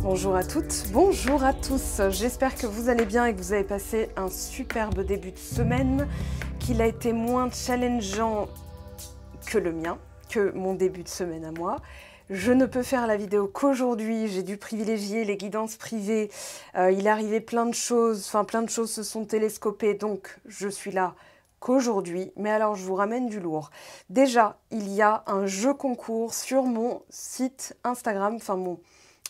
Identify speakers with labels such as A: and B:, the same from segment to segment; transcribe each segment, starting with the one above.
A: Bonjour à toutes, bonjour à tous. J'espère que vous allez bien et que vous avez passé un superbe début de semaine, qu'il a été moins challengeant que le mien, que mon début de semaine à moi. Je ne peux faire la vidéo qu'aujourd'hui, j'ai dû privilégier les guidances privées. Il est arrivé plein de choses se sont télescopées, donc je suis là qu'aujourd'hui. Mais alors, je vous ramène du lourd. Déjà, il y a un jeu concours sur mon site Instagram,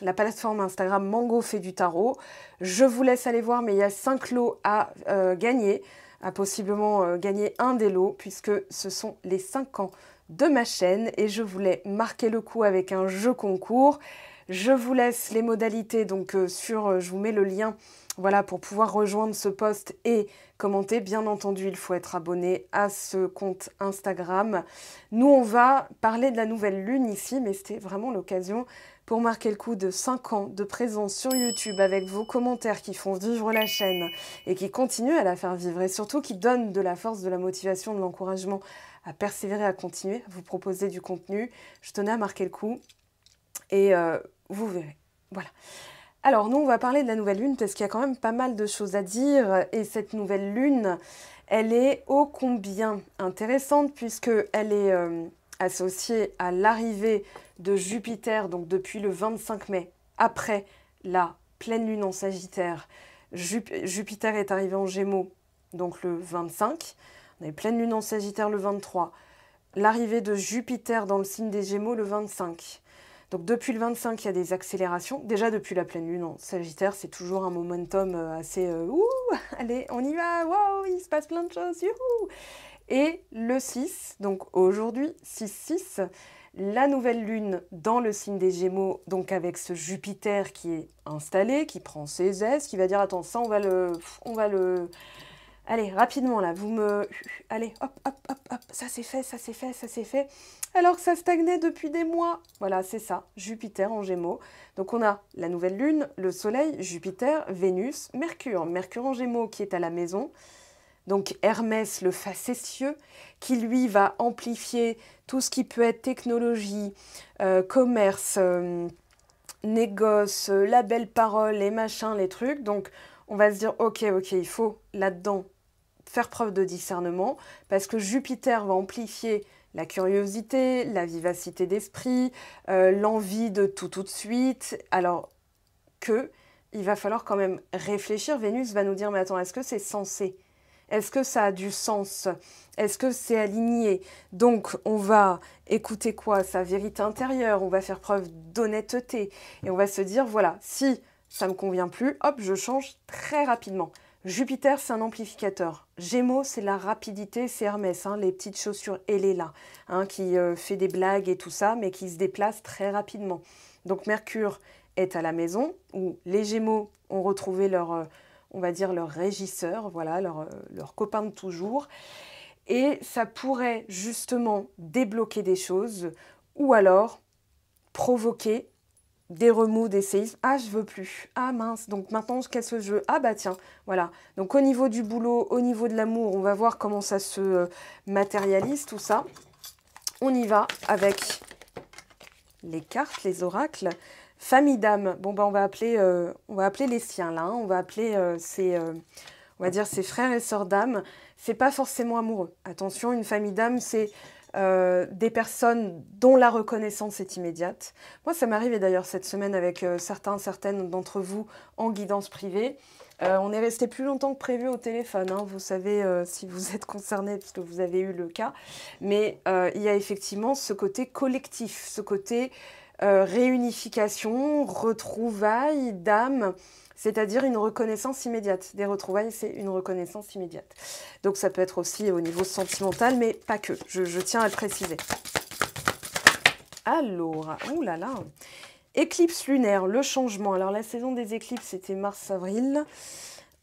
A: la plateforme Instagram Mango fait du tarot. Je vous laisse aller voir, mais il y a 5 lots à gagner, à possiblement gagner un des lots, puisque ce sont les 5 ans de ma chaîne et je voulais marquer le coup avec un jeu concours. Je vous laisse les modalités, donc je vous mets le lien voilà, pour pouvoir rejoindre ce post et commenter. Bien entendu, il faut être abonné à ce compte Instagram. Nous, on va parler de la nouvelle lune ici, mais c'était vraiment l'occasion pour marquer le coup de 5 ans de présence sur YouTube avec vos commentaires qui font vivre la chaîne et qui continuent à la faire vivre et surtout qui donnent de la force, de la motivation, de l'encouragement à persévérer, à continuer, à vous proposer du contenu. Je tenais à marquer le coup et vous verrez. Voilà. Alors, nous, on va parler de la nouvelle lune parce qu'il y a quand même pas mal de choses à dire. Et cette nouvelle lune, elle est ô combien intéressante puisqu'elle est associée à l'arrivée de Jupiter, donc depuis le 25 mai, après la pleine lune en Sagittaire. Jupiter est arrivé en Gémeaux, donc le 25. On avait pleine lune en Sagittaire le 23. L'arrivée de Jupiter dans le signe des Gémeaux le 25. Donc depuis le 25, il y a des accélérations. Déjà depuis la pleine lune en Sagittaire, c'est toujours un momentum assez ouh, allez, on y va, waouh, il se passe plein de choses, youhou. Et le 6, donc aujourd'hui, 6-6, la nouvelle lune dans le signe des Gémeaux, donc avec ce Jupiter qui est installé, qui prend ses aises, qui va dire attends, ça on va le... Allez, rapidement là, allez, hop, hop, hop, hop, ça c'est fait, ça c'est fait, ça c'est fait. Alors que ça stagnait depuis des mois. Voilà, c'est ça, Jupiter en Gémeaux. Donc on a la nouvelle lune, le soleil, Jupiter, Vénus, Mercure. Mercure en Gémeaux qui est à la maison. Donc Hermès, le facétieux, qui lui va amplifier tout ce qui peut être technologie, commerce, négoce, la belle parole, les machins, les trucs. Donc on va se dire, ok, il faut là-dedans faire preuve de discernement, parce que Jupiter va amplifier la curiosité, la vivacité d'esprit, l'envie de tout de suite, alors que il va falloir quand même réfléchir. Vénus va nous dire, mais attends, est-ce que c'est sensé? Est-ce que ça a du sens? Est-ce que c'est aligné? Donc, on va écouter quoi? Sa vérité intérieure, on va faire preuve d'honnêteté, et on va se dire, voilà, si ça ne me convient plus, hop, je change très rapidement. Jupiter, c'est un amplificateur. Gémeaux, c'est la rapidité, c'est Hermès, hein, les petites chaussures ailées là, hein, qui fait des blagues et tout ça, mais qui se déplace très rapidement. Donc Mercure est à la maison, où les Gémeaux ont retrouvé leur, on va dire, leur régisseur, voilà, leur copain de toujours. Et ça pourrait justement débloquer des choses, ou alors provoquer des remous, des séismes. Ah, je veux plus. Ah, mince. Donc maintenant, qu'est-ce que je veux? Ah, bah tiens, voilà. Donc au niveau du boulot, au niveau de l'amour, on va voir comment ça se matérialise, tout ça. On y va avec les cartes, les oracles. Famille d'âme. Bon, bah on va appeler les siens, là. Hein. On va appeler on va dire ses frères et sœurs d'âme. C'est pas forcément amoureux. Attention, une famille d'âme, c'est... des personnes dont la reconnaissance est immédiate. Moi, ça m'arrive, et d'ailleurs cette semaine avec certaines d'entre vous en guidance privée. On est resté plus longtemps que prévu au téléphone, hein. Vous savez si vous êtes concerné, puisque vous avez eu le cas. Mais il y a effectivement ce côté collectif, ce côté réunification, retrouvailles d'âme, c'est-à-dire une reconnaissance immédiate. Des retrouvailles, c'est une reconnaissance immédiate. Donc ça peut être aussi au niveau sentimental, mais pas que. Je tiens à le préciser. Alors, ouh là là, éclipse lunaire, le changement. Alors la saison des éclipses, c'était mars-avril.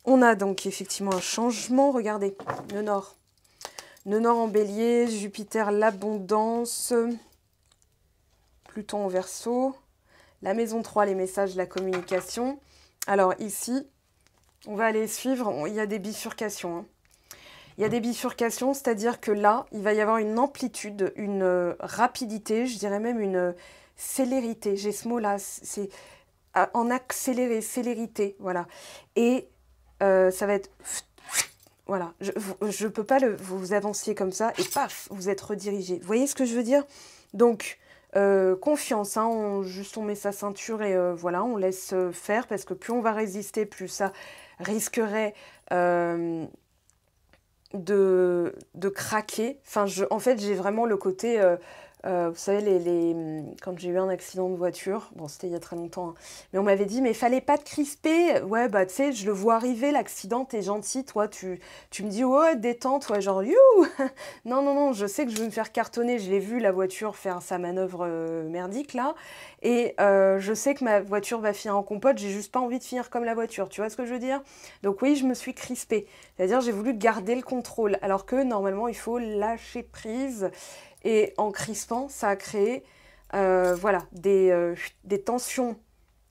A: On a donc effectivement un changement. Regardez, le nord. Le nord en bélier, Jupiter, l'abondance, Pluton en verseau, la maison 3, les messages, la communication. Alors ici, on va aller suivre, il y a des bifurcations. Hein. Il y a des bifurcations, c'est-à-dire que là, il va y avoir une amplitude, une rapidité, je dirais même une célérité. J'ai ce mot-là, c'est en accéléré, célérité, voilà. Et ça va être... Voilà, je peux pas vous avanciez comme ça et paf, vous êtes redirigé. Vous voyez ce que je veux dire? Donc, confiance, hein, juste on met sa ceinture et voilà, on laisse faire parce que plus on va résister, plus ça risquerait de craquer. Enfin, en fait, j'ai vraiment le côté... vous savez, quand j'ai eu un accident de voiture, bon, c'était il y a très longtemps, hein, mais on m'avait dit, mais fallait pas te crisper. Ouais, bah, tu sais, je le vois arriver, l'accident, t'es gentil, toi, tu me dis, ouais, détente, ouais, genre, youhou. Non, non, non, je sais que je vais me faire cartonner. Je l'ai vu, la voiture, faire sa manœuvre merdique, là. Et je sais que ma voiture va finir en compote, j'ai juste pas envie de finir comme la voiture. Tu vois ce que je veux dire? Donc oui, je me suis crispée. C'est-à-dire, j'ai voulu garder le contrôle, alors que normalement, il faut lâcher prise. Et en crispant, ça a créé voilà, des tensions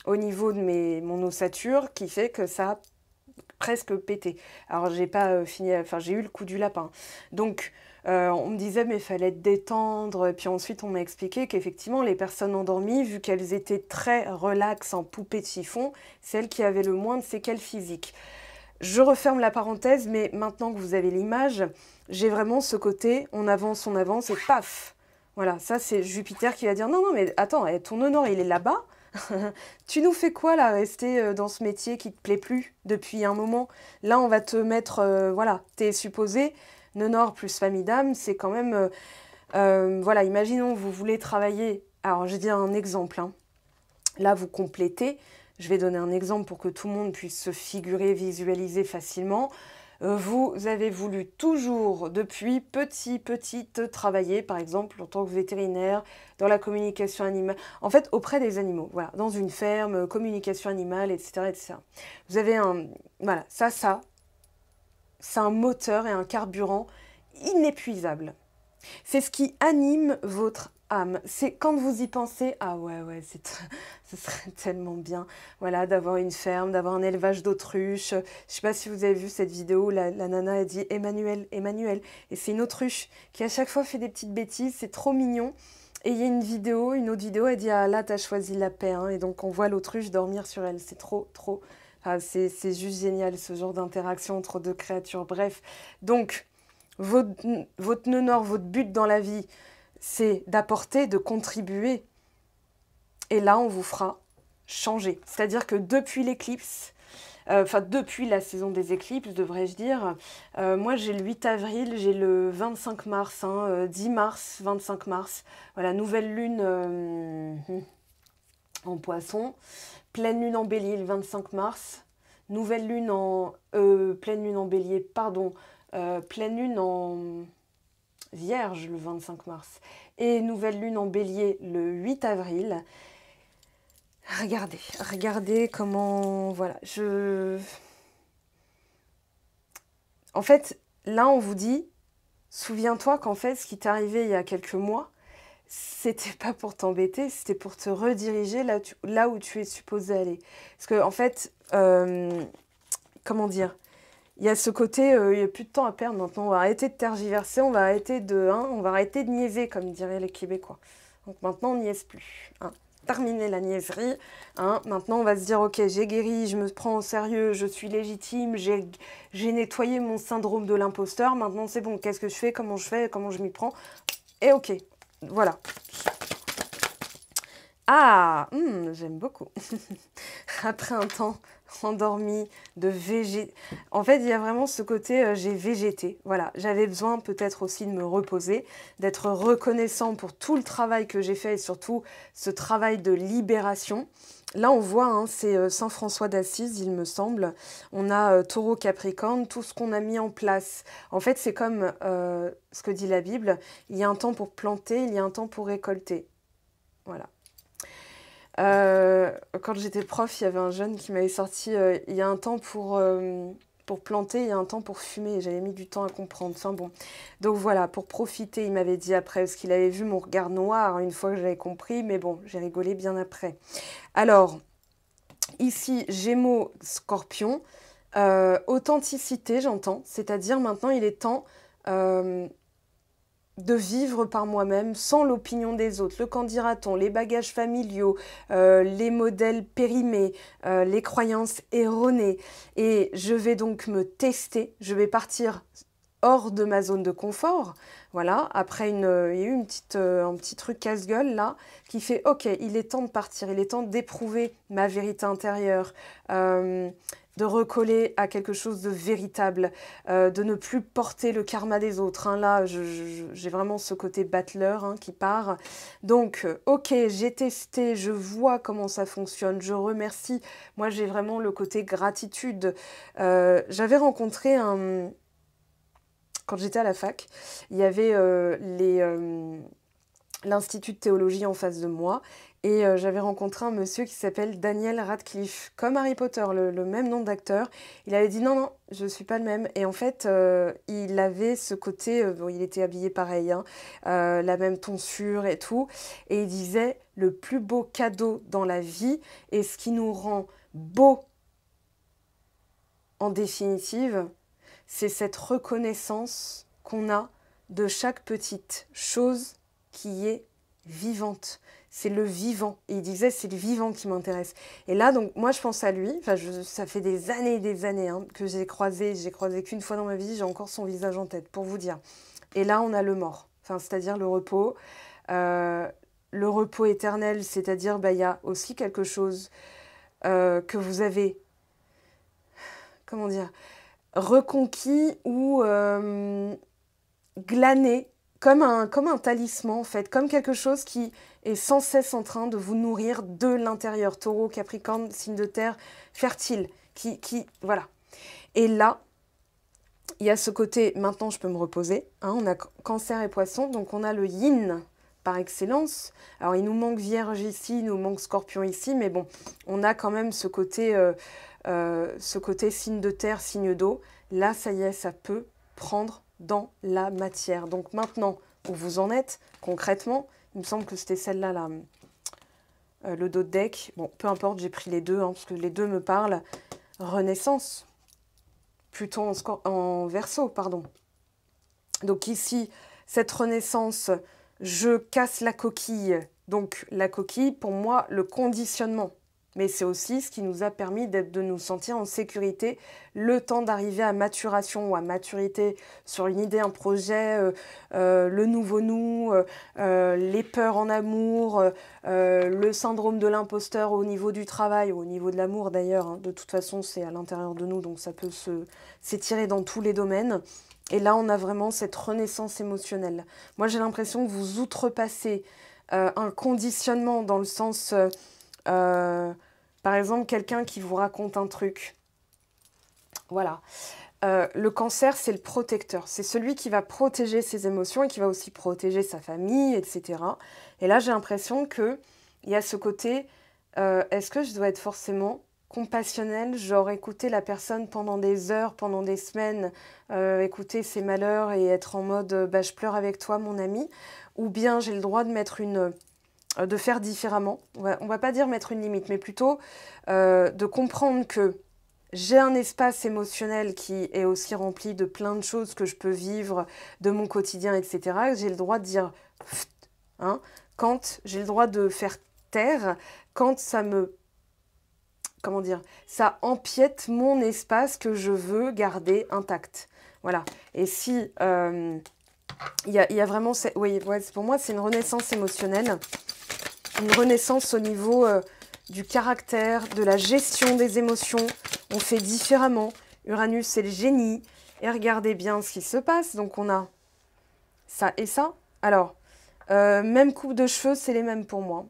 A: au niveau de mon ossature qui fait que ça a presque pété. Alors, j'ai pas fini, enfin, j'ai eu le coup du lapin. Donc, on me disait, mais il fallait te détendre. Et puis ensuite, on m'a expliqué qu'effectivement, les personnes endormies, vu qu'elles étaient très relaxes en poupée de chiffon, celles qui avaient le moins de séquelles physiques. Je referme la parenthèse, mais maintenant que vous avez l'image, j'ai vraiment ce côté, on avance et paf. Voilà, ça c'est Jupiter qui va dire, non, non, mais attends, ton honneur, il est là-bas. Tu nous fais quoi là, rester dans ce métier qui te plaît plus depuis un moment? Là, on va te mettre, voilà, t'es supposé, Nonor plus famille d'âme, c'est quand même, voilà, imaginons, vous voulez travailler, alors je dis un exemple, hein. Là, vous complétez. Je vais donner un exemple pour que tout le monde puisse se figurer, visualiser facilement. Vous avez voulu toujours, depuis petite, travailler, par exemple, en tant que vétérinaire, dans la communication animale, en fait, auprès des animaux, voilà, dans une ferme, communication animale, etc., etc. Vous avez voilà, ça, c'est un moteur et un carburant inépuisable. C'est ce qui anime votre âme. C'est quand vous y pensez, ah ouais, ouais, ce serait tellement bien, voilà, d'avoir une ferme, d'avoir un élevage d'autruches. Je sais pas si vous avez vu cette vidéo, la nana a dit Emmanuel, Emmanuel, et c'est une autruche qui à chaque fois fait des petites bêtises, c'est trop mignon. Et il y a une autre vidéo, elle dit, ah là, t'as choisi la paix, hein, et donc on voit l'autruche dormir sur elle, c'est trop, ah, c'est juste génial, ce genre d'interaction entre deux créatures, bref. Donc, votre nœud votre but dans la vie, c'est d'apporter, de contribuer. Et là, on vous fera changer. C'est-à-dire que depuis l'éclipse, enfin depuis la saison des éclipses, devrais-je dire, moi j'ai le 8 avril, j'ai le 25 mars, hein, 10 mars, 25 mars. Voilà, nouvelle lune en poisson, pleine lune en bélier le 25 mars, nouvelle lune en... pleine lune en bélier, pardon, pleine lune en Vierge le 25 mars et nouvelle lune en bélier le 8 avril. Regardez comment... Voilà, En fait, là, on vous dit, souviens-toi qu'en fait, ce qui t'est arrivé il y a quelques mois, c'était pas pour t'embêter, c'était pour te rediriger là où tu es supposé aller. Parce que, en fait, comment dire, il y a ce côté, il n'y a plus de temps à perdre maintenant. On va arrêter de tergiverser, on va arrêter de niaiser, comme diraient les Québécois. Donc maintenant, on niaise plus. Hein. Terminer la niaiserie. Hein. Maintenant, on va se dire, ok, j'ai guéri, je me prends au sérieux, je suis légitime, j'ai nettoyé mon syndrome de l'imposteur. Maintenant, c'est bon, qu'est-ce que je fais, comment je m'y prends? Et ok, voilà. Ah, j'aime beaucoup. Après un temps endormi, de végéter. En fait, il y a vraiment ce côté, j'ai végété. Voilà, j'avais besoin peut-être aussi de me reposer, d'être reconnaissant pour tout le travail que j'ai fait et surtout ce travail de libération. Là, on voit, hein, c'est Saint François d'Assise, il me semble. On a Taureau Capricorne, tout ce qu'on a mis en place. En fait, c'est comme ce que dit la Bible. Il y a un temps pour planter, il y a un temps pour récolter. Voilà. Quand j'étais prof, il y avait un jeune qui m'avait sorti il y a un temps pour planter, il y a un temps pour fumer. Et j'avais mis du temps à comprendre. Enfin bon. Donc voilà, pour profiter, il m'avait dit après, parce qu'il avait vu mon regard noir une fois que j'avais compris. Mais bon, j'ai rigolé bien après. Alors, ici, Gémeaux, Scorpion. Authenticité, j'entends. C'est-à-dire maintenant, il est temps de vivre par moi-même sans l'opinion des autres. Le qu'en dira-t-on, les bagages familiaux, les modèles périmés, les croyances erronées. Et je vais donc me tester, je vais partir hors de ma zone de confort. Voilà, après il y a eu un petit truc casse-gueule là, qui fait « Ok, il est temps de partir, il est temps d'éprouver ma vérité intérieure, de recoller à quelque chose de véritable, de ne plus porter le karma des autres. Hein. Là, j'ai vraiment ce côté battleur hein, qui part. Donc, ok, j'ai testé, je vois comment ça fonctionne, je remercie. Moi, j'ai vraiment le côté gratitude. J'avais rencontré un... Quand j'étais à la fac, il y avait l'Institut de théologie en face de moi et j'avais rencontré un monsieur qui s'appelle Daniel Radcliffe, comme Harry Potter, le même nom d'acteur. Il avait dit non, je ne suis pas le même. Et en fait, il avait ce côté, bon, il était habillé pareil, hein, la même tonsure et tout. Et il disait, le plus beau cadeau dans la vie et ce qui nous rend beau en définitive, c'est cette reconnaissance qu'on a de chaque petite chose qui est vivante. C'est le vivant. Et il disait, c'est le vivant qui m'intéresse. Et là, donc, moi, je pense à lui. Enfin, ça fait des années et des années hein, que j'ai croisé. J'ai croisé qu'une fois dans ma vie. J'ai encore son visage en tête, pour vous dire. Et là, on a le mort. Enfin, c'est-à-dire le repos. Le repos éternel, c'est-à-dire, bah, y a aussi quelque chose que vous avez... Comment dire reconquis ou glané, comme un talisman en fait, comme quelque chose qui est sans cesse en train de vous nourrir de l'intérieur. Taureau, Capricorne, signe de terre, fertile, voilà. Et là, il y a ce côté, maintenant je peux me reposer, hein, on a Cancer et Poisson, donc on a le yin par excellence. Alors il nous manque Vierge ici, il nous manque Scorpion ici, mais bon, on a quand même ce côté signe de terre, signe d'eau. Là, ça y est, ça peut prendre dans la matière. Donc maintenant, où vous en êtes, concrètement, il me semble que c'était celle-là, là, le dos de deck. Bon, peu importe, j'ai pris les deux, hein, parce que les deux me parlent. Renaissance, plutôt en Verseau, pardon. Donc ici, cette renaissance, je casse la coquille. Donc la coquille, pour moi, le conditionnement. Mais c'est aussi ce qui nous a permis de nous sentir en sécurité, le temps d'arriver à maturation ou à maturité sur une idée, un projet, le nouveau nous, les peurs en amour, le syndrome de l'imposteur au niveau du travail, ou au niveau de l'amour d'ailleurs. Hein. De toute façon, c'est à l'intérieur de nous, donc ça peut s'étirer dans tous les domaines. Et là, on a vraiment cette renaissance émotionnelle. Moi, j'ai l'impression que vous outrepassez un conditionnement dans le sens... par exemple, quelqu'un qui vous raconte un truc. Voilà. Le Cancer, c'est le protecteur. C'est celui qui va protéger ses émotions et qui va aussi protéger sa famille, etc. Et là, j'ai l'impression qu'il y a ce côté, est-ce que je dois être forcément compassionnelle, genre écouter la personne pendant des heures, pendant des semaines, écouter ses malheurs et être en mode bah, je pleure avec toi, mon ami, ou bien j'ai le droit de mettre de faire différemment. On va pas dire mettre une limite, mais plutôt de comprendre que j'ai un espace émotionnel qui est aussi rempli de plein de choses que je peux vivre de mon quotidien, etc. J'ai le droit de dire hein, quand j'ai le droit de faire taire, quand ça me... Comment dire? Ça empiète mon espace que je veux garder intact. Voilà. Et si... il y a vraiment... Oui, ouais, pour moi, c'est une renaissance émotionnelle. Une renaissance au niveau du caractère, de la gestion des émotions. On fait différemment. Uranus, c'est le génie. Et regardez bien ce qui se passe. Donc, on a ça et ça. Alors, même coupe de cheveux, c'est les mêmes pour moi.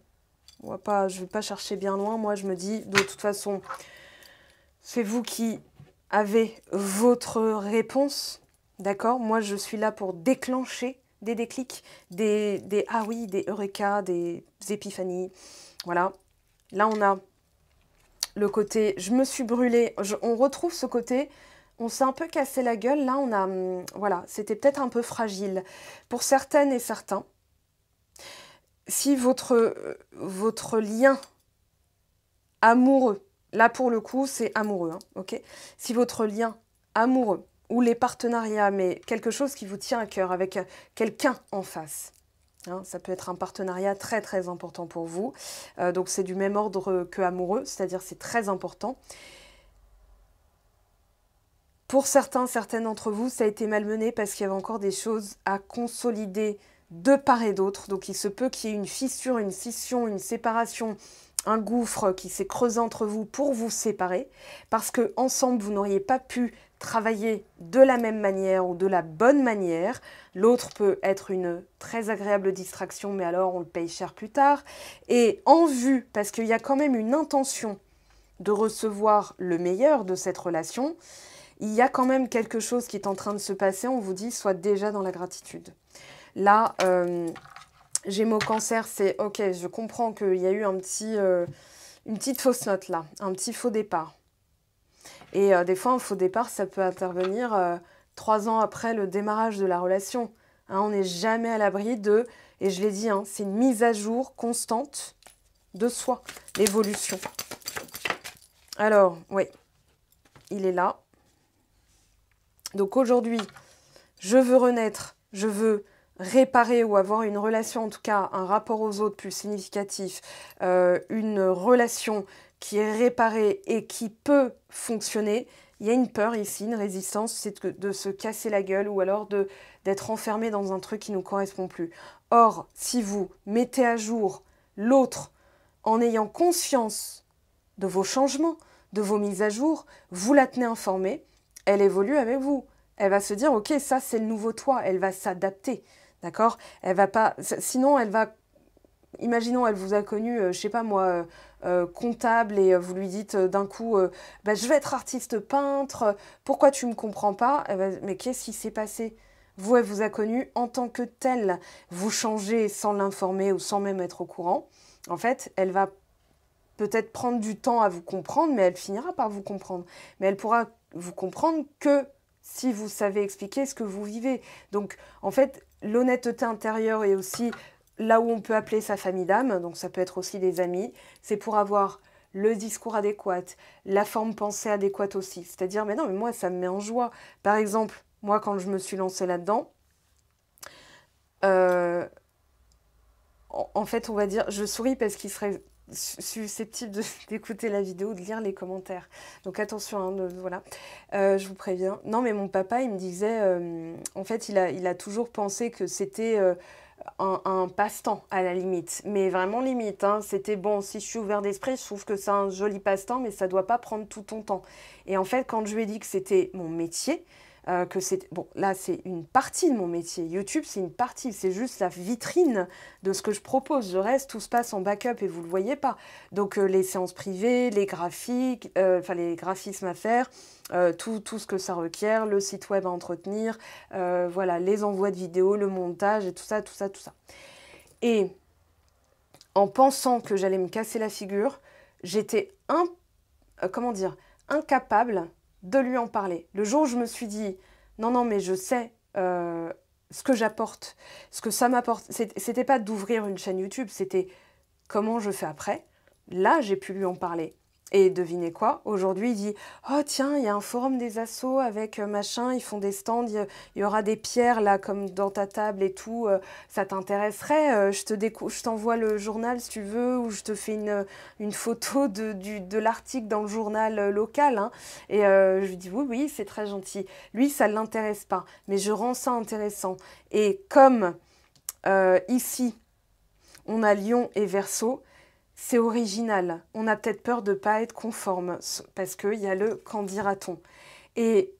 A: Je ne vais pas chercher bien loin. Moi, je me dis, de toute façon, c'est vous qui avez votre réponse. D'accord? Moi, je suis là pour déclencher des déclics, des eureka, des épiphanies. Voilà. Là, on a le côté « je me suis brûlée ». On retrouve ce côté « on s'est un peu cassé la gueule ». Là, on a... voilà, c'était peut-être un peu fragile. Pour certaines et certains, si votre lien amoureux, là pour le coup, c'est amoureux, hein, ok? Si votre lien amoureux ou les partenariats, mais quelque chose qui vous tient à cœur avec quelqu'un en face. Hein, ça peut être un partenariat très très important pour vous. Donc c'est du même ordre que amoureux, c'est-à-dire c'est très important. Pour certains, certaines d'entre vous, ça a été malmené parce qu'il y avait encore des choses à consolider de part et d'autre. Donc il se peut qu'il y ait une fissure, une scission, une séparation, un gouffre qui s'est creusé entre vous pour vous séparer. Parce que ensemble, vous n'auriez pas pu travailler de la même manière ou de la bonne manière. L'autre peut être une très agréable distraction, mais alors on le paye cher plus tard. Et en vue, parce qu'il y a quand même une intention de recevoir le meilleur de cette relation, il y a quand même quelque chose qui est en train de se passer, on vous dit, soit déjà dans la gratitude. Là, Gémeaux Cancer, c'est ok, je comprends qu'il y a eu une petite fausse note là, un petit faux départ. Et des fois, un faux départ, ça peut intervenir 3 ans après le démarrage de la relation. Hein, on n'est jamais à l'abri de, et je l'ai dit, hein, c'est une mise à jour constante de soi, l'évolution. Alors, oui, il est là. Donc aujourd'hui, je veux renaître, je veux réparer ou avoir une relation, en tout cas un rapport aux autres plus significatif, une relation qui est réparée et qui peut fonctionner. Il y a une peur ici, une résistance, c'est de se casser la gueule ou alors d'être enfermé dans un truc qui ne nous correspond plus. Or, si vous mettez à jour l'autre en ayant conscience de vos changements, de vos mises à jour, vous la tenez informée, elle évolue avec vous. Elle va se dire, ok, ça c'est le nouveau toi, elle va s'adapter, d'accord? Elle va pas, sinon elle va, imaginons, elle vous a connu, je sais pas moi, comptable et vous lui dites d'un coup, bah, je vais être artiste peintre, pourquoi tu me comprends pas? Mais qu'est-ce qui s'est passé? Vous, elle vous a connu en tant que telle, vous changez sans l'informer ou sans même être au courant. En fait, elle va peut-être prendre du temps à vous comprendre, mais elle finira par vous comprendre. Mais elle pourra vous comprendre que si vous savez expliquer ce que vous vivez. Donc, en fait, l'honnêteté intérieure est aussi là où on peut appeler sa famille d'âme, donc ça peut être aussi des amis, c'est pour avoir le discours adéquat, la forme pensée adéquate aussi. C'est-à-dire, mais non, mais moi, ça me met en joie. Par exemple, moi, quand je me suis lancée là-dedans, en fait, on va dire, je souris parce qu'il serait susceptible d'écouter la vidéo, de lire les commentaires. Donc attention, hein, voilà, je vous préviens. Non, mais mon papa, il me disait, en fait, il a toujours pensé que c'était un passe-temps à la limite. Mais vraiment limite, hein. C'était bon, si je suis ouvert d'esprit, je trouve que c'est un joli passe-temps, mais ça ne doit pas prendre tout ton temps. Et en fait, quand je lui ai dit que c'était mon métier, que c'est bon, là c'est une partie de mon métier. YouTube c'est une partie, c'est juste la vitrine de ce que je propose. Le reste, tout se passe en backup et vous le voyez pas. Donc les séances privées, les graphiques, enfin les graphismes à faire, tout ce que ça requiert, le site web à entretenir, voilà, les envois de vidéos, le montage et tout ça. Et en pensant que j'allais me casser la figure, j'étais incapable de lui en parler. Le jour où je me suis dit, non, mais je sais ce que j'apporte, ce que ça m'apporte. C'était pas d'ouvrir une chaîne YouTube, c'était comment je fais après. Là, j'ai pu lui en parler. Et devinez quoi? Aujourd'hui, il dit « Oh tiens, il y a un forum des assos avec machin, ils font des stands, il y aura des pierres là comme dans ta table et tout, ça t'intéresserait? Je t'envoie le journal si tu veux, ou je te fais une photo de l'article dans le journal local. Hein. » Et je lui dis « Oui, c'est très gentil. » Lui, ça ne l'intéresse pas, mais je rends ça intéressant. Et comme ici, on a Lion et Verseau, c'est original. On a peut-être peur de ne pas être conforme parce qu'il y a le « qu'en dira-t-on ». Et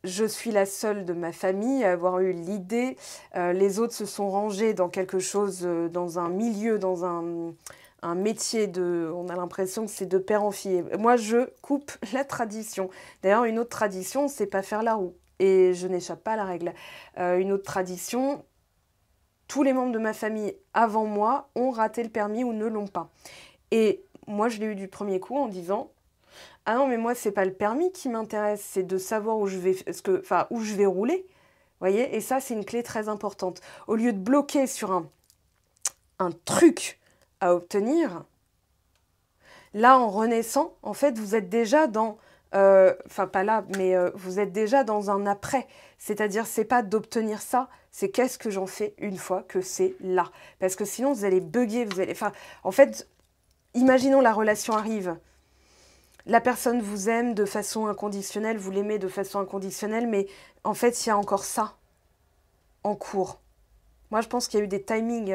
A: je suis la seule de ma famille à avoir eu l'idée. Les autres se sont rangés dans quelque chose, dans un milieu, dans un métier de... On a l'impression que c'est de père en fille. Moi, je coupe la tradition. D'ailleurs, une autre tradition, c'est pas faire la roue. Et je n'échappe pas à la règle. Une autre tradition... Tous les membres de ma famille avant moi ont raté le permis ou ne l'ont pas. Et moi, je l'ai eu du premier coup en disant « Ah non, mais moi, c'est pas le permis qui m'intéresse, c'est de savoir où je vais rouler. » Vous voyez? Et ça, c'est une clé très importante. Au lieu de bloquer sur un truc à obtenir, là, en renaissant, en fait, vous êtes déjà dans enfin pas là, mais vous êtes déjà dans un après. C'est-à-dire, c'est pas d'obtenir ça, c'est qu'est-ce que j'en fais une fois que c'est là. Parce que sinon, vous allez bugger, vous allez... Enfin, en fait, imaginons la relation arrive. La personne vous aime de façon inconditionnelle, vous l'aimez de façon inconditionnelle, mais en fait, il y a encore ça en cours. Moi, je pense qu'il y a eu des timings,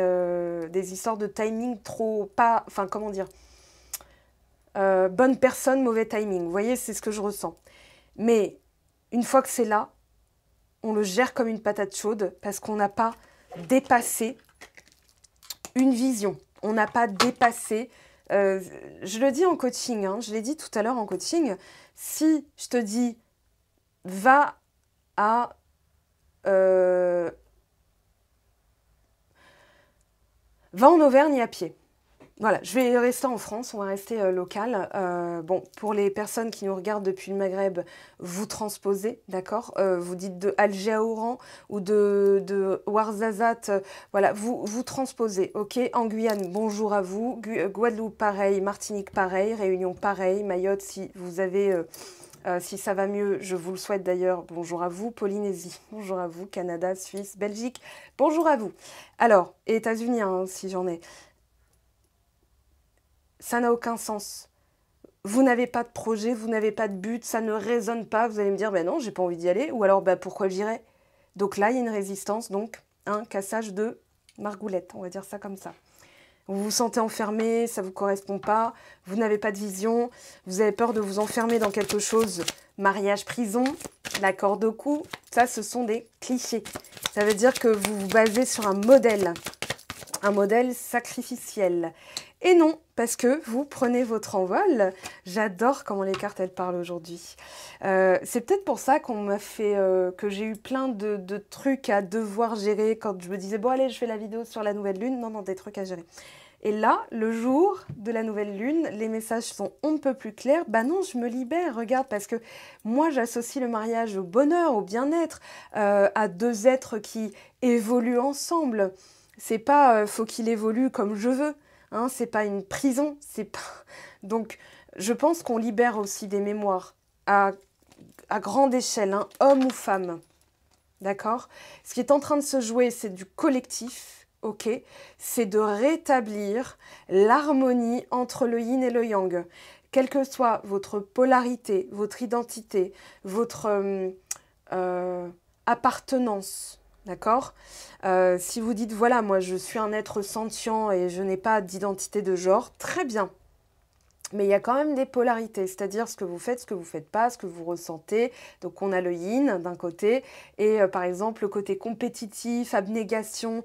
A: des histoires de timing trop... pas... Enfin, comment dire, bonne personne, mauvais timing. Vous voyez, c'est ce que je ressens. Mais une fois que c'est là, on le gère comme une patate chaude parce qu'on n'a pas dépassé une vision. On n'a pas dépassé... je le dis en coaching, hein, je l'ai dit tout à l'heure en coaching, si je te dis va à... va en Auvergne à pied. Voilà, je vais rester en France, on va rester local. Bon, pour les personnes qui nous regardent depuis le Maghreb, vous transposez, d'accord, vous dites de Alger à Oran ou de Ouarzazate, voilà, vous transposez, ok. En Guyane, bonjour à vous. Guadeloupe, pareil. Martinique, pareil. Réunion, pareil. Mayotte, si vous avez... si ça va mieux, je vous le souhaite d'ailleurs, bonjour à vous. Polynésie, bonjour à vous. Canada, Suisse, Belgique, bonjour à vous. Alors, et États-Unis, hein, si j'en ai... Ça n'a aucun sens. Vous n'avez pas de projet, vous n'avez pas de but, ça ne résonne pas. Vous allez me dire, ben non, j'ai pas envie d'y aller. Ou alors, ben pourquoi j'irais? Donc là, il y a une résistance, donc un cassage de margoulette, on va dire ça comme ça. Vous vous sentez enfermé, ça ne vous correspond pas, vous n'avez pas de vision, vous avez peur de vous enfermer dans quelque chose. Mariage, prison, la corde au cou, ça, ce sont des clichés. Ça veut dire que vous vous basez sur un modèle sacrificiel. Et non, parce que vous prenez votre envol. J'adore comment les cartes, elles parlent aujourd'hui. C'est peut-être pour ça qu'on m'a fait, que j'ai eu plein de trucs à devoir gérer quand je me disais, bon allez, je fais la vidéo sur la nouvelle lune. Non, non, des trucs à gérer. Et là, le jour de la nouvelle lune, les messages sont on ne peut plus clairs. Bah non, je me libère, regarde, parce que moi, j'associe le mariage au bonheur, au bien-être, à deux êtres qui évoluent ensemble. C'est pas, faut qu'il évolue comme je veux. Hein, c'est pas une prison, c'est pas... Donc, je pense qu'on libère aussi des mémoires à grande échelle, hein, homme ou femme. D'accord? Ce qui est en train de se jouer, c'est du collectif, ok? C'est de rétablir l'harmonie entre le yin et le yang. Quelle que soit votre polarité, votre identité, votre appartenance, d'accord? Si vous dites, voilà, moi je suis un être sentient et je n'ai pas d'identité de genre, très bien. Mais il y a quand même des polarités, c'est-à-dire ce que vous faites pas, ce que vous ressentez. Donc on a le yin d'un côté et par exemple le côté compétitif, abnégation,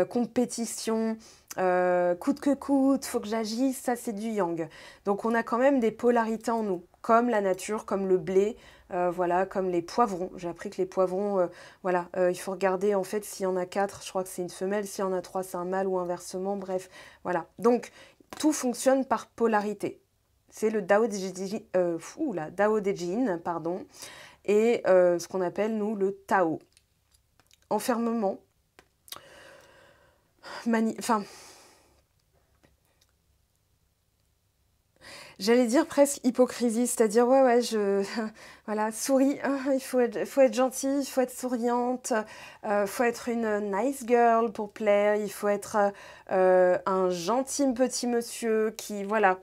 A: compétition, coûte que coûte, faut que j'agisse, ça c'est du yang. Donc on a quand même des polarités en nous, comme la nature, comme le blé, voilà, comme les poivrons. J'ai appris que les poivrons, voilà, il faut regarder en fait s'il y en a 4, je crois que c'est une femelle, s'il y en a 3, c'est un mâle ou inversement, bref, voilà. Donc tout fonctionne par polarité. C'est le Dao de Jin, pardon, et ce qu'on appelle, nous, le Tao. Enfermement, enfin, j'allais dire presque hypocrisie, c'est-à-dire, ouais, voilà, souris, hein, il faut être gentil, il faut être souriante, faut être une nice girl pour plaire, il faut être un gentil petit monsieur qui, voilà,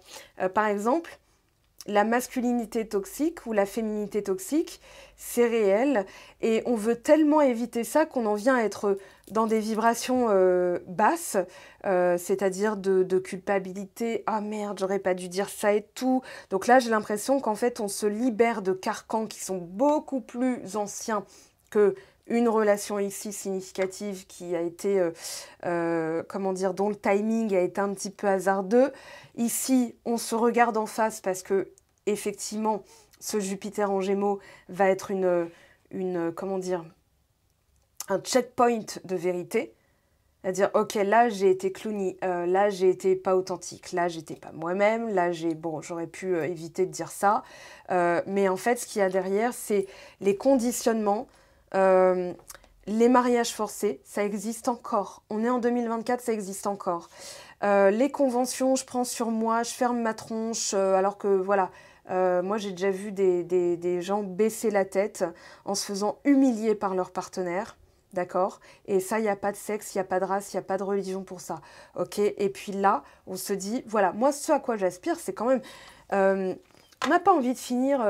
A: par exemple, la masculinité toxique ou la féminité toxique, c'est réel et on veut tellement éviter ça qu'on en vient à être dans des vibrations basses, c'est-à-dire de culpabilité. Ah merde, j'aurais pas dû dire ça et tout. Donc là, j'ai l'impression qu'en fait, on se libère de carcans qui sont beaucoup plus anciens que une relation ici significative qui a été, comment dire, dont le timing a été un petit peu hasardeux. Ici, on se regarde en face parce que, effectivement, ce Jupiter en Gémeaux va être comment dire, un checkpoint de vérité. C'est-à-dire, ok, là, j'ai été clowny, là, j'ai été pas authentique, là, j'étais pas moi-même, là, bon, j'aurais pu éviter de dire ça. Mais en fait, ce qu'il y a derrière, c'est les conditionnements, les mariages forcés, ça existe encore. On est en 2024, ça existe encore. Les conventions, je prends sur moi, je ferme ma tronche, alors que voilà, moi j'ai déjà vu des gens baisser la tête en se faisant humilier par leur partenaire, d'accord? Et ça, il n'y a pas de sexe, il n'y a pas de race, il n'y a pas de religion pour ça, ok? Et puis là, on se dit, voilà, moi ce à quoi j'aspire, c'est quand même... on n'a pas envie de finir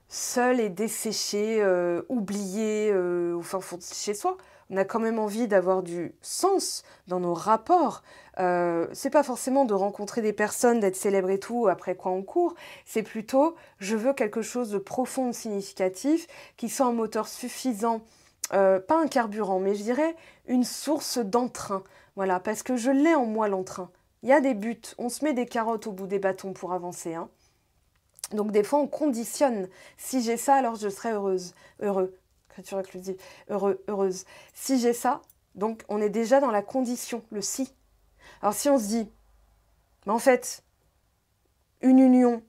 A: seul et desséché, oublié au fin fond de chez soi. On a quand même envie d'avoir du sens dans nos rapports. C'est pas forcément de rencontrer des personnes, d'être célèbre et tout, après quoi on court. C'est plutôt, je veux quelque chose de profond, de significatif, qui soit un moteur suffisant, pas un carburant, mais je dirais une source d'entrain. Voilà, parce que je l'ai en moi l'entrain. Il y a des buts, on se met des carottes au bout des bâtons pour avancer, hein. Donc des fois on conditionne. Si j'ai ça, alors je serai heureuse, heureux. Écriture inclusive, heureuse. Si j'ai ça, donc on est déjà dans la condition, le si. Alors si on se dit, mais en fait, une union,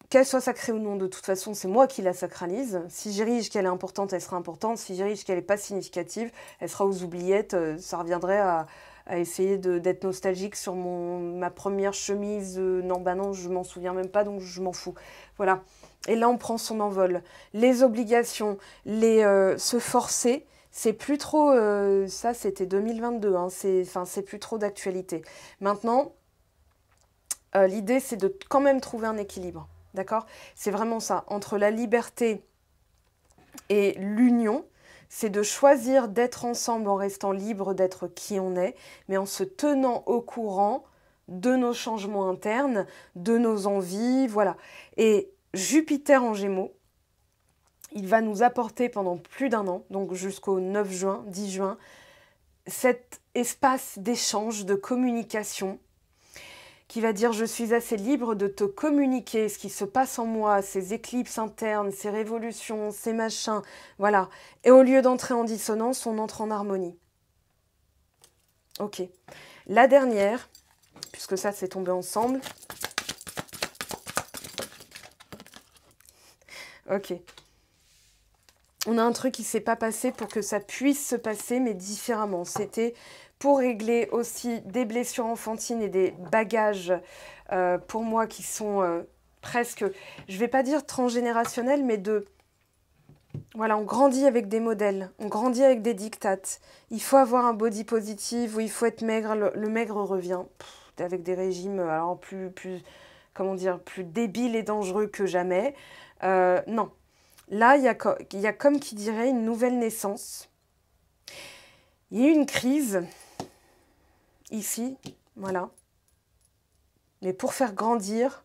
A: qu'elle soit sacrée ou non, de toute façon, c'est moi qui la sacralise. Si j'érige qu'elle est importante, elle sera importante. Si j'érige qu'elle n'est pas significative, elle sera aux oubliettes. Ça reviendrait à essayer d'être nostalgique sur ma première chemise. Non, bah non, je m'en souviens même pas, donc je m'en fous. Voilà. Et là, on prend son envol. Les obligations, se forcer, c'est plus trop... ça, c'était 2022, hein, c'est plus trop d'actualité. Maintenant, l'idée, c'est de quand même trouver un équilibre. D'accord? C'est vraiment ça. Entre la liberté et l'union, c'est de choisir d'être ensemble en restant libre d'être qui on est, mais en se tenant au courant de nos changements internes, de nos envies, voilà. Et Jupiter en Gémeaux, il va nous apporter pendant plus d'un an, donc jusqu'au 9 juin, 10 juin, cet espace d'échange, de communication, qui va dire je suis assez libre de te communiquer ce qui se passe en moi, ces éclipses internes, ces révolutions, ces machins, voilà. Et au lieu d'entrer en dissonance, on entre en harmonie. Ok. La dernière, puisque ça c'est tombé ensemble. Ok. On a un truc qui ne s'est pas passé pour que ça puisse se passer, mais différemment. C'était pour régler aussi des blessures enfantines et des bagages, pour moi, qui sont presque, je ne vais pas dire transgénérationnels, mais voilà, on grandit avec des modèles, on grandit avec des dictates. Il faut avoir un body positive, ou il faut être maigre, le maigre revient. Avec des régimes alors comment dire, plus débiles et dangereux que jamais. Non. Là, il y a comme qui dirait une nouvelle naissance. Il y a eu une crise, ici, voilà. Mais pour faire grandir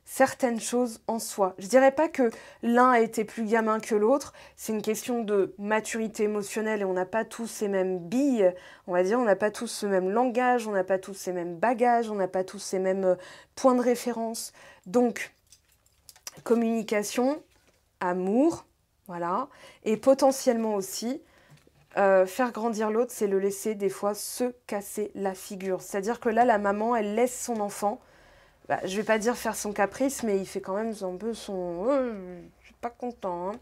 A: certaines choses en soi. Je ne dirais pas que l'un a été plus gamin que l'autre, c'est une question de maturité émotionnelle et on n'a pas tous les mêmes billes, on va dire, on n'a pas tous le même langage, on n'a pas tous les mêmes bagages, on n'a pas tous les mêmes points de référence. Donc, communication, amour, voilà, et potentiellement aussi, faire grandir l'autre, c'est le laisser des fois se casser la figure. C'est-à-dire que là, la maman, elle laisse son enfant, je ne vais pas dire faire son caprice, mais il fait quand même un peu son... je suis pas content. Hein.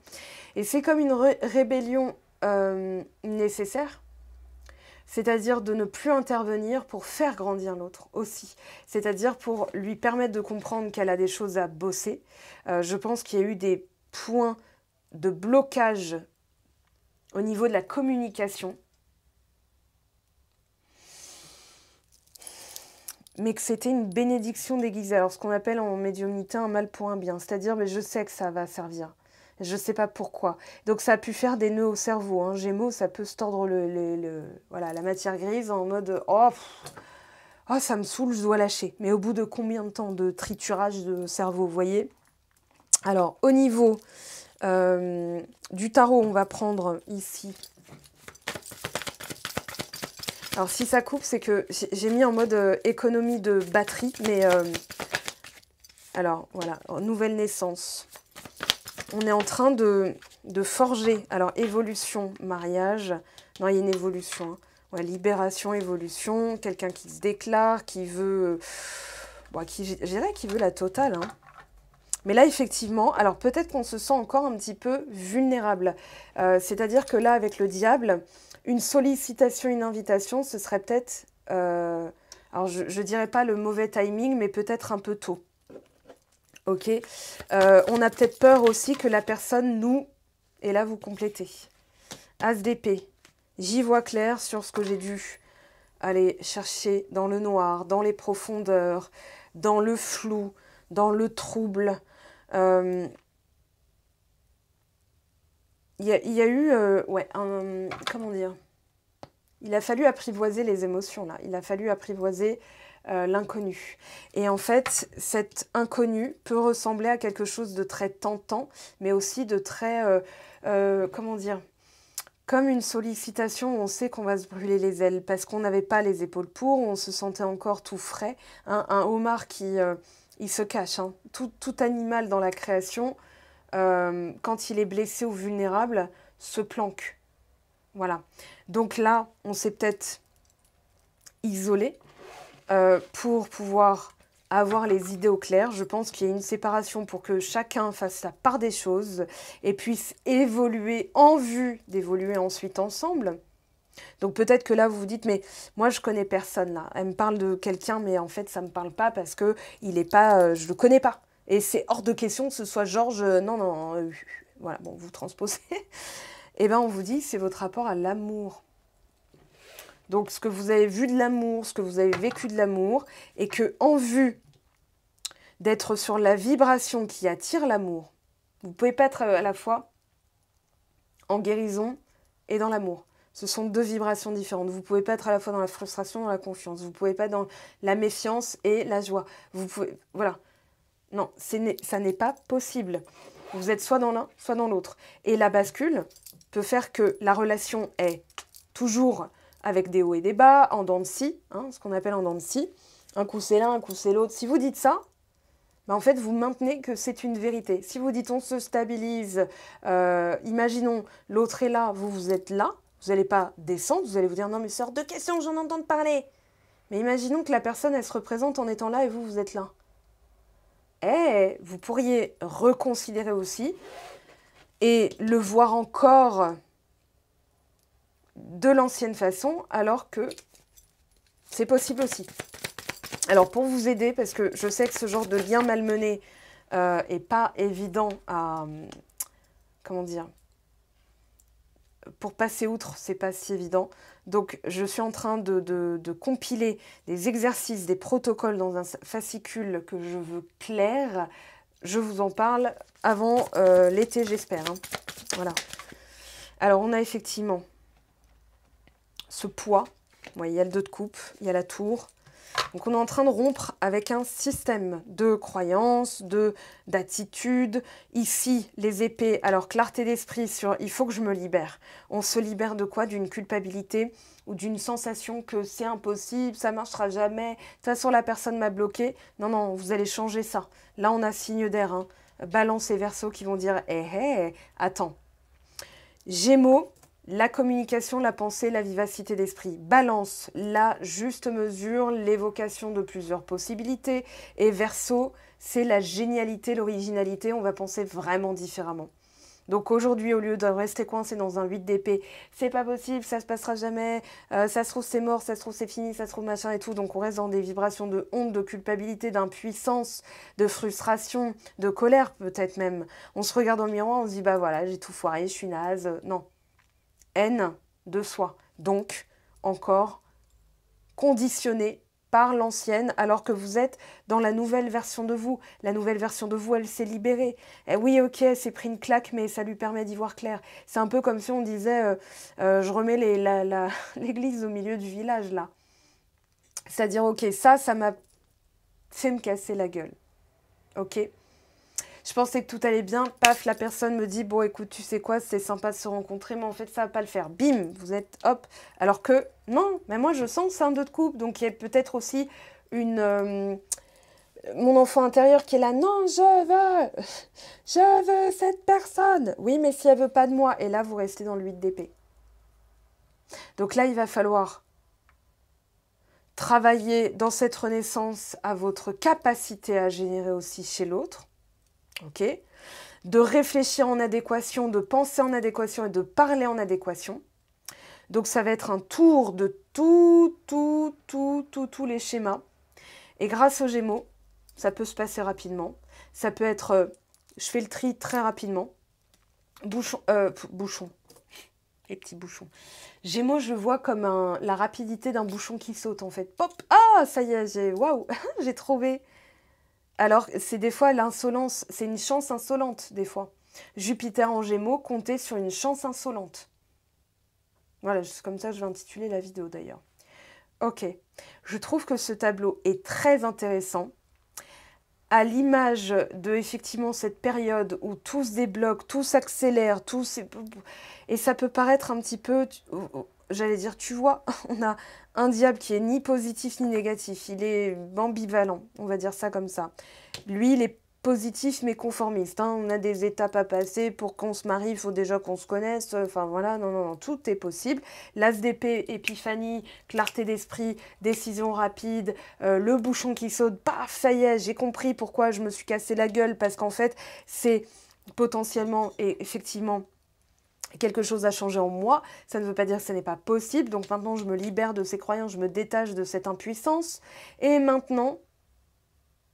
A: Et c'est comme une rébellion nécessaire, c'est-à-dire de ne plus intervenir pour faire grandir l'autre aussi. C'est-à-dire pour lui permettre de comprendre qu'elle a des choses à bosser. Je pense qu'il y a eu des points de blocage au niveau de la communication, mais que c'était une bénédiction déguisée. Alors, ce qu'on appelle en médiumnité un mal pour un bien. C'est-à-dire, mais je sais que ça va servir. Je ne sais pas pourquoi. Donc, ça a pu faire des nœuds au cerveau. Hein. Gémeaux, ça peut se tordre voilà, la matière grise en mode « Oh, ça me saoule, je dois lâcher. » Mais au bout de combien de temps de triturage de cerveau, vous voyez? Alors, au niveau du tarot, on va prendre ici... Alors, si ça coupe, c'est que j'ai mis en mode économie de batterie, mais... alors, voilà, nouvelle naissance. On est en train de forger, alors, évolution, mariage. Non, il y a une évolution. Hein. Ouais, libération, évolution. Quelqu'un qui se déclare, qui veut... je dirais qu'il veut la totale. Hein. Mais là, effectivement, alors peut-être qu'on se sent encore un petit peu vulnérable. C'est-à-dire que là, avec le diable, une sollicitation, une invitation, ce serait peut-être... alors, je ne dirais pas le mauvais timing, mais peut-être un peu tôt. Ok. On a peut-être peur aussi que la personne nous... Et là, vous complétez. As d'épée. J'y vois clair sur ce que j'ai dû aller chercher dans le noir, dans les profondeurs, dans le flou, dans le trouble. Il y a eu, ouais, comment dire, il a fallu apprivoiser les émotions, là. Il a fallu apprivoiser l'inconnu. Et en fait, cet inconnu peut ressembler à quelque chose de très tentant, mais aussi de très, comment dire, comme une sollicitation où on sait qu'on va se brûler les ailes parce qu'on n'avait pas les épaules pour, on se sentait encore tout frais. Un homard qui il se cache. Hein. Tout animal dans la création, quand il est blessé ou vulnérable, se planque. Voilà. Donc là, on s'est peut-être isolé pour pouvoir avoir les idées au clair. Je pense qu'il y a une séparation pour que chacun fasse sa part des choses et puisse évoluer en vue d'évoluer ensuite ensemble. Donc peut-être que là vous vous dites mais moi je connais personne là. Elle me parle de quelqu'un mais en fait ça me parle pas parce que il est pas, je le connais pas. Et c'est hors de question que ce soit Georges. Non. Voilà bon vous transposez. Et ben on vous dit c'est votre rapport à l'amour. Donc, ce que vous avez vu de l'amour, ce que vous avez vécu de l'amour, et que en vue d'être sur la vibration qui attire l'amour, vous ne pouvez pas être à la fois en guérison et dans l'amour. Ce sont deux vibrations différentes. Vous ne pouvez pas être à la fois dans la frustration et dans la confiance. Vous ne pouvez pas être dans la méfiance et la joie. Vous pouvez... Voilà. Non, ça n'est pas possible. Vous êtes soit dans l'un, soit dans l'autre. Et la bascule peut faire que la relation est toujours... avec des hauts et des bas, en dents de scie, hein, ce qu'on appelle en dents de scie. Un coup c'est l'un, un coup c'est l'autre. Si vous dites ça, ben en fait, vous maintenez que c'est une vérité. Si vous dites on se stabilise, imaginons l'autre est là, vous êtes là, vous n'allez pas descendre, vous allez vous dire non mais c'est hors de question, j'en entends parler. Mais imaginons que la personne, elle se représente en étant là et vous êtes là. Et vous pourriez reconsidérer aussi et le voir encore de l'ancienne façon, alors que c'est possible aussi. Alors, pour vous aider, parce que je sais que ce genre de lien malmené est pas évident à... comment dire? Pour passer outre, c'est pas si évident. Donc, je suis en train de compiler des exercices, des protocoles dans un fascicule que je veux clair. Je vous en parle avant l'été, j'espère. Hein. Voilà. Alors, on a effectivement... ce poids, ouais, il y a le 2 de coupe, il y a la tour. Donc on est en train de rompre avec un système de croyances, d'attitudes. Ici, les épées, alors clarté d'esprit sur « il faut que je me libère ». On se libère de quoi? D'une culpabilité ou d'une sensation que c'est impossible, ça ne marchera jamais. De toute façon, la personne m'a bloqué. Non, vous allez changer ça. Là, on a signe d'air, hein. Balance et Verseau qui vont dire « hé, attends ». Gémeaux. La communication, la pensée, la vivacité d'esprit. Balance, la juste mesure, l'évocation de plusieurs possibilités. Et Verseau, c'est la génialité, l'originalité. On va penser vraiment différemment. Donc aujourd'hui, au lieu de rester coincé dans un 8 d'épée, c'est pas possible, ça se passera jamais, ça se trouve c'est mort, ça se trouve c'est fini, ça se trouve machin et tout. Donc on reste dans des vibrations de honte, de culpabilité, d'impuissance, de frustration, de colère peut-être même. On se regarde dans le miroir, on se dit bah voilà, j'ai tout foiré, je suis naze. Non. Haine de soi, donc encore conditionné par l'ancienne, alors que vous êtes dans la nouvelle version de vous. La nouvelle version de vous, elle s'est libérée. Et oui, ok, elle s'est pris une claque, mais ça lui permet d'y voir clair. C'est un peu comme si on disait, je remets l'église au milieu du village, là. C'est-à-dire, ok, ça m'a fait me casser la gueule. Ok. Je pensais que tout allait bien, paf, la personne me dit, bon écoute, tu sais quoi, c'est sympa de se rencontrer, mais en fait ça va pas le faire. Bim, vous êtes hop. Alors que, non, mais moi je sens que c'est un 2 de coupe, donc il y a peut-être aussi mon enfant intérieur qui est là, non, je veux cette personne. Oui, mais si elle veut pas de moi, et là vous restez dans le 8 d'épée. Donc là, il va falloir travailler dans cette renaissance à votre capacité à générer aussi chez l'autre. ok? De réfléchir en adéquation, de penser en adéquation et de parler en adéquation. Donc ça va être un tour de tous les schémas. Et grâce aux Gémeaux, ça peut se passer rapidement. Ça peut être, je fais le tri très rapidement. Bouchon, les petits bouchons. Gémeaux, je le vois comme la rapidité d'un bouchon qui saute en fait. Pop, ah, ça y est, waouh, j'ai trouvé. Alors, c'est des fois l'insolence, c'est une chance insolente des fois. Jupiter en Gémeaux, comptez sur une chance insolente. Voilà, c'est comme ça que je vais intituler la vidéo d'ailleurs. Ok, je trouve que ce tableau est très intéressant. À l'image de, effectivement, cette période où tout se débloque, tout s'accélère, et ça peut paraître un petit peu, j'allais dire, tu vois, on a un diable qui est ni positif ni négatif, il est ambivalent, on va dire ça comme ça. Lui, il est positif mais conformiste, hein. On a des étapes à passer pour qu'on se marie, il faut déjà qu'on se connaisse, enfin voilà, non, tout est possible. L'as d'épée, épiphanie, clarté d'esprit, décision rapide, le bouchon qui saute, paf, ça y est, j'ai compris pourquoi je me suis cassé la gueule, parce qu'en fait, c'est potentiellement et effectivement quelque chose à changer en moi. Ça ne veut pas dire que ce n'est pas possible, donc maintenant je me libère de ces croyances, je me détache de cette impuissance, et maintenant,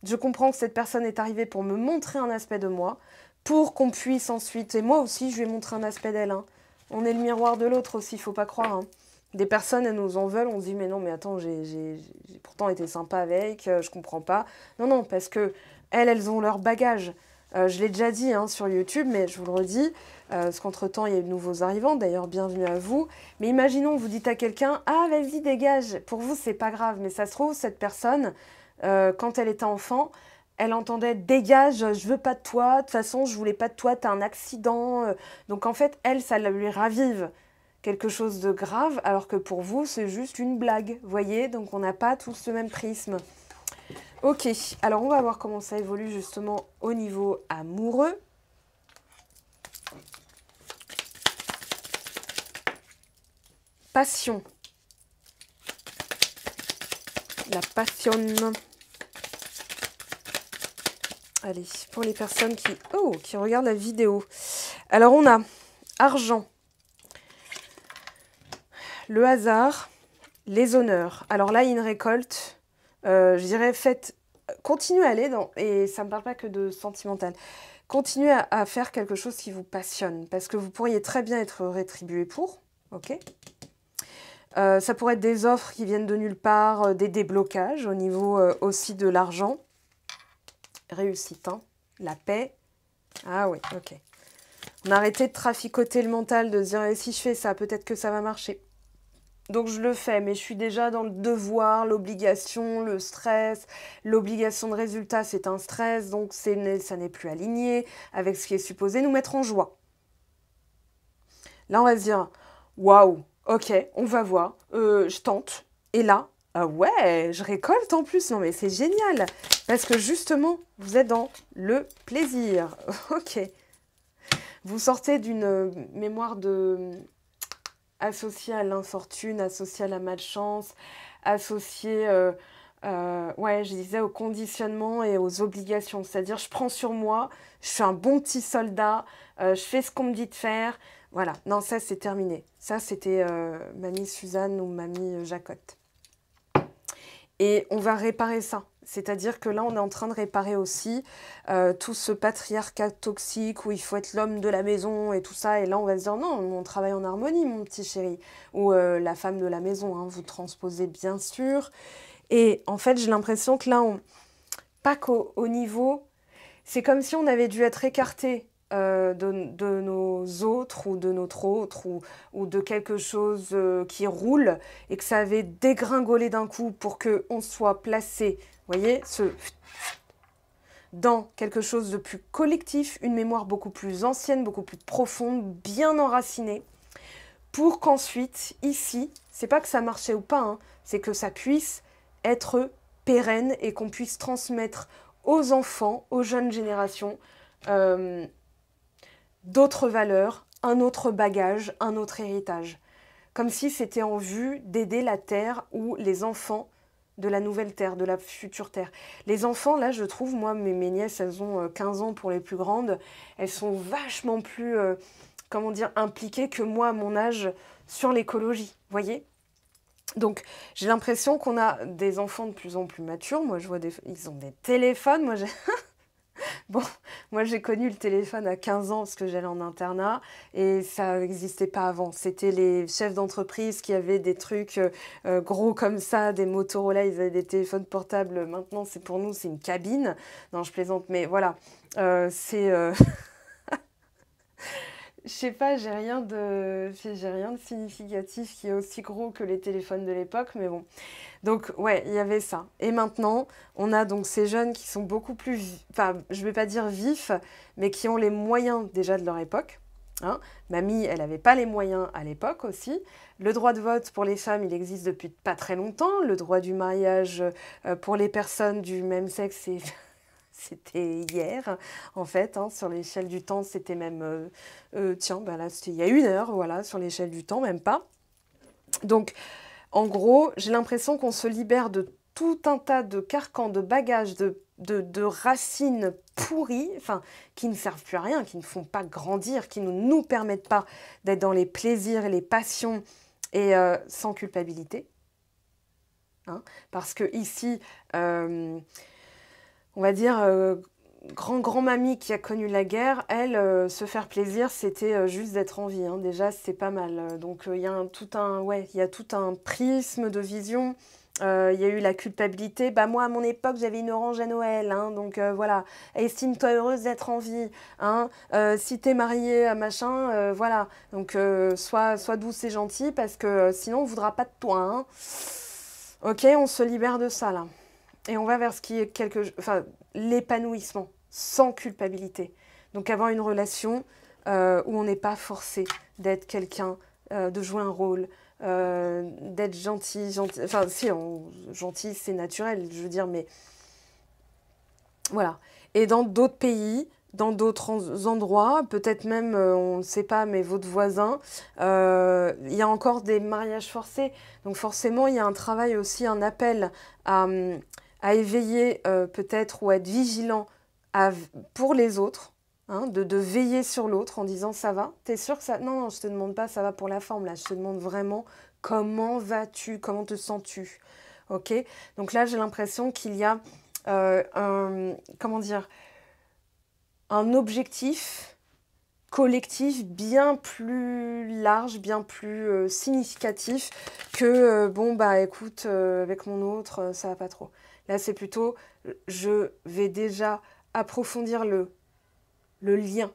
A: je comprends que cette personne est arrivée pour me montrer un aspect de moi, pour qu'on puisse ensuite, et moi aussi je lui ai montré un aspect d'elle, hein. On est le miroir de l'autre aussi, il ne faut pas croire, hein. Des personnes, elles nous en veulent, on se dit mais non, mais attends, j'ai pourtant été sympa avec, je comprends pas. Non, parce que elles ont leur bagage. Je l'ai déjà dit hein, sur YouTube, mais je vous le redis, parce qu'entre-temps, il y a eu de nouveaux arrivants, d'ailleurs, bienvenue à vous. Mais imaginons, vous dites à quelqu'un, ah, vas-y, dégage. Pour vous, c'est pas grave, mais ça se trouve, cette personne, quand elle était enfant, elle entendait « dégage, je veux pas de toi, de toute façon, je voulais pas de toi, t'as un accident ». Donc en fait, elle, ça lui ravive quelque chose de grave, alors que pour vous, c'est juste une blague, voyez? Donc on n'a pas tous le même prisme. Ok, alors on va voir comment ça évolue justement au niveau amoureux. Passion. La passion. Allez, pour les personnes qui regardent la vidéo. Alors on a argent, le hasard, les honneurs. Alors là, il y a une récolte. Je dirais, continuez à aller dans... Et ça ne me parle pas que de sentimental. Continuez à faire quelque chose qui vous passionne. Parce que vous pourriez très bien être rétribué pour. Ok ? Ça pourrait être des offres qui viennent de nulle part, des déblocages au niveau aussi de l'argent. Réussite, hein. La paix. Ah oui, ok. On a arrêté de traficoter le mental, de se dire si je fais ça, peut-être que ça va marcher. Donc je le fais, mais je suis déjà dans le devoir, l'obligation, le stress. L'obligation de résultat, c'est un stress, donc ça n'est plus aligné avec ce qui est supposé nous mettre en joie. Là, on va se dire, waouh, ok, on va voir, je tente. Et là, ah ouais, je récolte en plus. Non mais c'est génial, parce que justement, vous êtes dans le plaisir. Ok. Vous sortez d'une mémoire associée à l'infortune, associée à la malchance, associée, ouais, je disais, au conditionnement et aux obligations. C'est-à-dire, je prends sur moi, je suis un bon petit soldat, je fais ce qu'on me dit de faire. Voilà, non, ça, c'est terminé. Ça, c'était mamie Suzanne ou mamie Jacotte. Et on va réparer ça. C'est-à-dire que là, on est en train de réparer aussi tout ce patriarcat toxique où il faut être l'homme de la maison et tout ça. Et là, on va se dire, non, on travaille en harmonie, mon petit chéri. Ou la femme de la maison, hein, vous transposez bien sûr. Et en fait, j'ai l'impression que là, pas qu'au niveau... C'est comme si on avait dû être écarté de nos autres ou de notre autre ou de quelque chose qui roule et que ça avait dégringolé d'un coup pour qu'on soit placé, vous voyez, dans quelque chose de plus collectif, une mémoire beaucoup plus ancienne, beaucoup plus profonde, bien enracinée, pour qu'ensuite, ici, c'est pas que ça marchait ou pas, hein, c'est que ça puisse être pérenne et qu'on puisse transmettre aux enfants, aux jeunes générations, d'autres valeurs, un autre bagage, un autre héritage. Comme si c'était en vue d'aider la Terre où les enfants de la nouvelle Terre, de la future Terre. Les enfants, là, je trouve, moi, mes nièces, elles ont 15 ans pour les plus grandes, elles sont vachement plus, comment dire, impliquées que moi, à mon âge, sur l'écologie, voyez. Donc, j'ai l'impression qu'on a des enfants de plus en plus matures. Moi, je vois ils ont des téléphones. Moi, bon, moi, j'ai connu le téléphone à 15 ans parce que j'allais en internat et ça n'existait pas avant. C'était les chefs d'entreprise qui avaient des trucs gros comme ça, des Motorola, ils avaient des téléphones portables. Maintenant, c'est pour nous, c'est une cabine. Non, je plaisante, mais voilà. C'est... Je sais pas, j'ai rien de significatif qui est aussi gros que les téléphones de l'époque, mais bon. Donc, ouais, il y avait ça. Et maintenant, on a donc ces jeunes qui sont beaucoup plus, enfin, je vais pas dire vifs, mais qui ont les moyens déjà de leur époque. Hein. Mamie, elle n'avait pas les moyens à l'époque aussi. Le droit de vote pour les femmes, il existe depuis pas très longtemps. Le droit du mariage pour les personnes du même sexe, c'était hier, en fait. Hein, sur l'échelle du temps, c'était même... tiens, ben là, c'était il y a 1 heure, voilà, sur l'échelle du temps, même pas. Donc, en gros, j'ai l'impression qu'on se libère de tout un tas de carcans, de bagages, de racines pourries, enfin, qui ne servent plus à rien, qui ne font pas grandir, qui ne nous permettent pas d'être dans les plaisirs et les passions et sans culpabilité. Hein, parce que ici, on va dire, grand-mamie qui a connu la guerre, elle, se faire plaisir, c'était juste d'être en vie. Hein. Déjà, c'est pas mal. Donc, il y a tout un prisme de vision. Il y a eu la culpabilité. Bah, moi, à mon époque, j'avais une orange à Noël. Hein, donc, voilà. Estime-toi heureuse d'être en vie. Hein. Si t'es mariée à machin, voilà. Donc, sois douce et gentille parce que sinon, on voudra pas de toi. Hein. Ok, on se libère de ça, là. Et on va vers ce qui est l'épanouissement, sans culpabilité. Donc avoir une relation où on n'est pas forcé d'être quelqu'un, de jouer un rôle, d'être gentil. Enfin, si, gentil, c'est naturel, je veux dire, mais voilà. Et dans d'autres pays, dans d'autres endroits, peut-être même, on ne sait pas, mais votre voisin, il y a encore des mariages forcés. Donc forcément, il y a un travail aussi, un appel à éveiller peut-être ou à être vigilant pour les autres, hein, de veiller sur l'autre en disant ça va, t'es sûr que ça... Non, non, je te demande pas ça va pour la forme, là, je te demande vraiment comment vas-tu, comment te sens-tu, ok? Donc là, j'ai l'impression qu'il y a comment dire, un objectif collectif bien plus large, bien plus significatif que bon bah écoute avec mon autre ça va pas trop. Là c'est plutôt je vais déjà approfondir le lien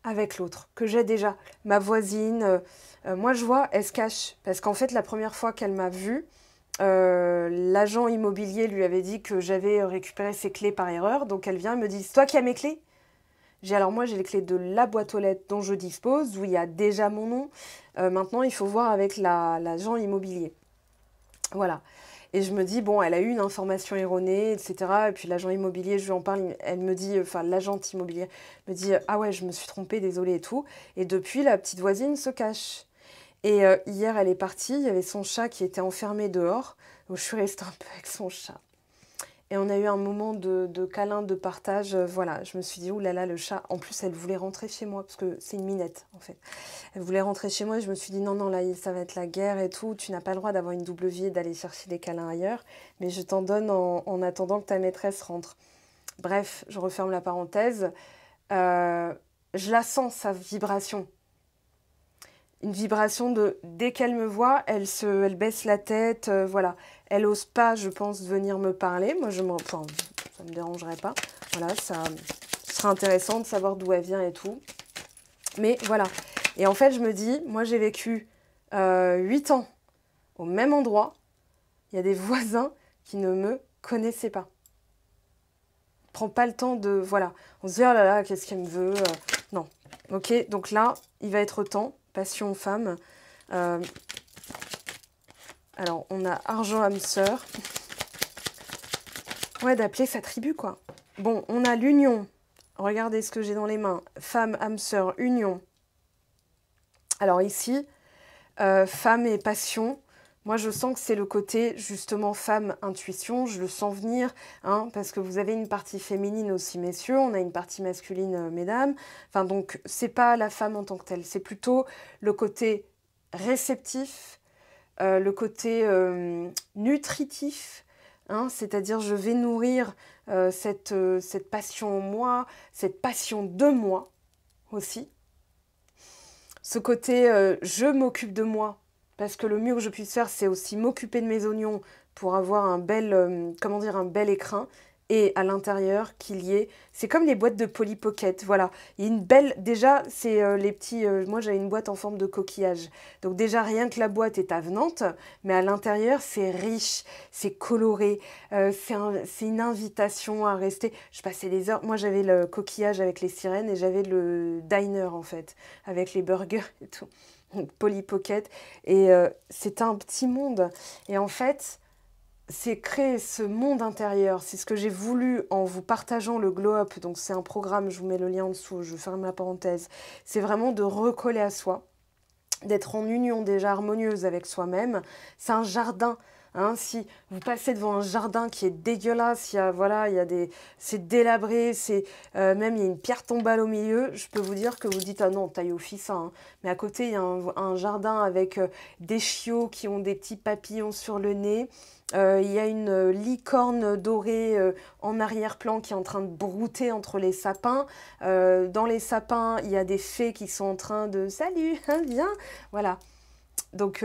A: avec l'autre que j'ai déjà. Ma voisine, moi je vois elle se cache parce qu'en fait la première fois qu'elle m'a vue l'agent immobilier lui avait dit que j'avais récupéré ses clés par erreur, donc elle vient et me dit c'est toi qui as mes clés? Alors moi j'ai les clés de la boîte aux lettres dont je dispose, où il y a déjà mon nom. Maintenant il faut voir avec l'agent immobilier. Voilà. Et je me dis, bon, elle a eu une information erronée, etc. Et puis l'agent immobilier, je lui en parle, elle me dit, enfin l'agente immobilière me dit, ah ouais, je me suis trompée, désolée et tout. Et depuis, la petite voisine se cache. Et hier, elle est partie, il y avait son chat qui était enfermé dehors. Donc je suis restée un peu avec son chat. Et on a eu un moment de câlin, de partage. Voilà, je me suis dit, oulala, le chat. En plus, elle voulait rentrer chez moi, parce que c'est une minette, en fait. Elle voulait rentrer chez moi et je me suis dit, non, non, là, ça va être la guerre et tout. Tu n'as pas le droit d'avoir une double vie et d'aller chercher des câlins ailleurs. Mais je t'en donne en attendant que ta maîtresse rentre. Bref, je referme la parenthèse. Je la sens, sa vibration. Une vibration de, dès qu'elle me voit, elle baisse la tête, voilà. Elle n'ose pas, je pense, venir me parler. Moi, ça ne me dérangerait pas. Voilà, ça serait intéressant de savoir d'où elle vient et tout. Mais voilà. Et en fait, je me dis, moi, j'ai vécu 8 ans au même endroit. Il y a des voisins qui ne me connaissaient pas. Prends pas le temps de... Voilà. On se dit, oh là là, qu'est-ce qu'elle me veut non. Ok, donc là, il va être temps. Passion femme. Alors, on a argent âme sœur. Ouais, d'appeler sa tribu, quoi. Bon, on a l'union. Regardez ce que j'ai dans les mains. Femme, âme sœur, union. Alors ici, femme et passion. Moi, je sens que c'est le côté, justement, femme intuition. Je le sens venir, hein, parce que vous avez une partie féminine aussi, messieurs. On a une partie masculine, mesdames. Enfin, donc, c'est pas la femme en tant que telle. C'est plutôt le côté réceptif, le côté nutritif. Hein, c'est-à-dire, je vais nourrir cette passion en moi, cette passion de moi aussi. Ce côté, je m'occupe de moi. Parce que le mieux que je puisse faire, c'est aussi m'occuper de mes oignons pour avoir un bel, comment dire, un bel écrin. Et à l'intérieur, qu'il y ait... C'est comme les boîtes de Polly Pocket, voilà. Il y a une belle... Déjà, c'est les petits... moi, j'avais une boîte en forme de coquillage. Donc déjà, rien que la boîte est avenante, mais à l'intérieur, c'est riche, c'est coloré. C'est une invitation à rester. Je passais des heures... Moi, j'avais le coquillage avec les sirènes et j'avais le diner, en fait, avec les burgers et tout. Polly Pocket. Et c'est un petit monde. Et en fait... c'est créer ce monde intérieur. C'est ce que j'ai voulu en vous partageant le Glow Up. Donc c'est un programme, je vous mets le lien en dessous, je ferme la parenthèse. C'est vraiment de recoller à soi, d'être en union déjà harmonieuse avec soi-même. C'est un jardin. Hein, si vous passez devant un jardin qui est dégueulasse, c'est délabré, même il y a une pierre tombale au milieu, je peux vous dire que vous dites ah non, taille au fils, hein. Mais à côté il y a un jardin avec des chiots qui ont des petits papillons sur le nez. Il y a une licorne dorée en arrière-plan qui est en train de brouter entre les sapins. Dans les sapins, il y a des fées qui sont en train de « Salut, hein, viens !» Voilà. Donc,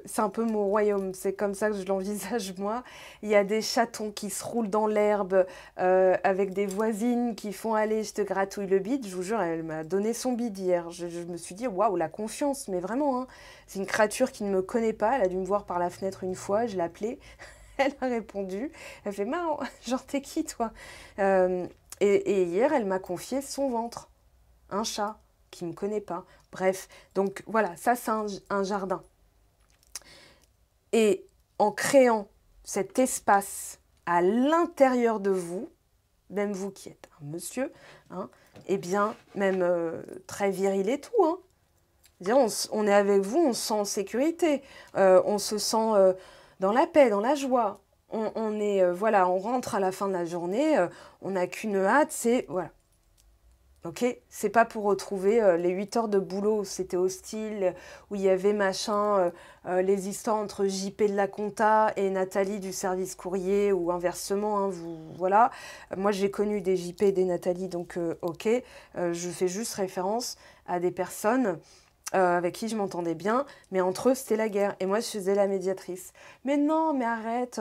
A: c'est un peu mon royaume. C'est comme ça que je l'envisage, moi. Il y a des chatons qui se roulent dans l'herbe avec des voisines qui font « Allez, je te gratouille le bide ». Je vous jure, elle m'a donné son bide hier. Je me suis dit « Waouh, la confiance !» Mais vraiment, hein. C'est une créature qui ne me connaît pas. Elle a dû me voir par la fenêtre une fois. Je l'ai appelée. Elle a répondu. Elle fait « Marrant, genre t'es qui toi ?» Et hier, elle m'a confié son ventre. Un chat qui ne me connaît pas. Bref, donc voilà, ça c'est un jardin. Et en créant cet espace à l'intérieur de vous, même vous qui êtes un monsieur, hein, eh bien, même très viril et tout, hein. On est avec vous, on se sent en sécurité, on se sent dans la paix, dans la joie. Voilà, on rentre à la fin de la journée, on n'a qu'une hâte, c'est... Voilà. Ok, c'est pas pour retrouver les 8 heures de boulot où c'était hostile, où il y avait machin, les histoires entre JP de la compta et Nathalie du service courrier, ou inversement, hein, voilà. Moi, j'ai connu des JP et des Nathalie, donc ok. Je fais juste référence à des personnes avec qui je m'entendais bien, mais entre eux, c'était la guerre. Et moi, je faisais la médiatrice. Mais non, mais arrête,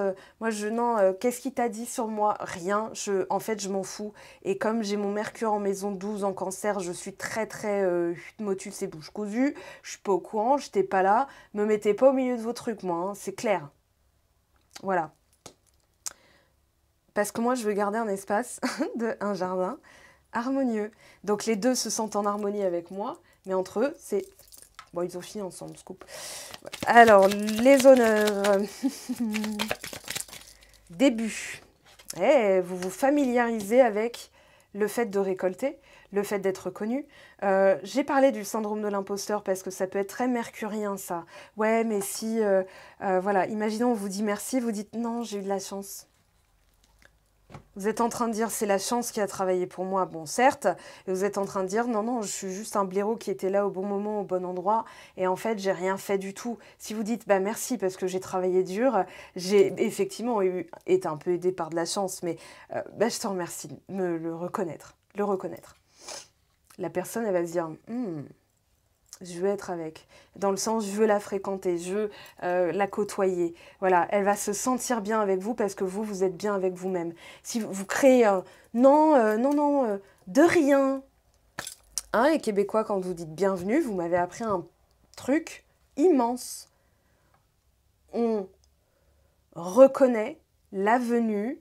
A: qu'est-ce qu'il t'a dit sur moi? Rien, en fait, je m'en fous. Et comme j'ai mon Mercure en maison 12 en cancer, je suis très, très motus et bouche cousue, je suis pas au courant, je n'étais pas là, me mettez pas au milieu de vos trucs, moi, hein, c'est clair. Voilà. Parce que moi, je veux garder un espace, un jardin harmonieux. Donc, les deux se sentent en harmonie avec moi, mais entre eux, c'est... Bon, ils ont fini ensemble, scoop. Alors, les honneurs. Début. Vous vous familiarisez avec le fait de récolter, le fait d'être reconnu. J'ai parlé du syndrome de l'imposteur parce que ça peut être très mercurien, ça. Ouais, mais si... voilà, imaginons, on vous dit merci, vous dites non, j'ai eu de la chance. Vous êtes en train de dire c'est la chance qui a travaillé pour moi, bon certes, et vous êtes en train de dire non, non, je suis juste un blaireau qui était là au bon moment, au bon endroit, et en fait, j'ai rien fait du tout. Si vous dites bah merci parce que j'ai travaillé dur, j'ai effectivement été un peu aidée par de la chance, mais je te remercie de me le reconnaître, La personne, elle va se dire je veux être avec, dans le sens je veux la fréquenter, je veux la côtoyer. Voilà, elle va se sentir bien avec vous parce que vous êtes bien avec vous-même. Si vous créez non, de rien. Hein, les Québécois, quand vous dites bienvenue, vous m'avez appris un truc immense. On reconnaît la venue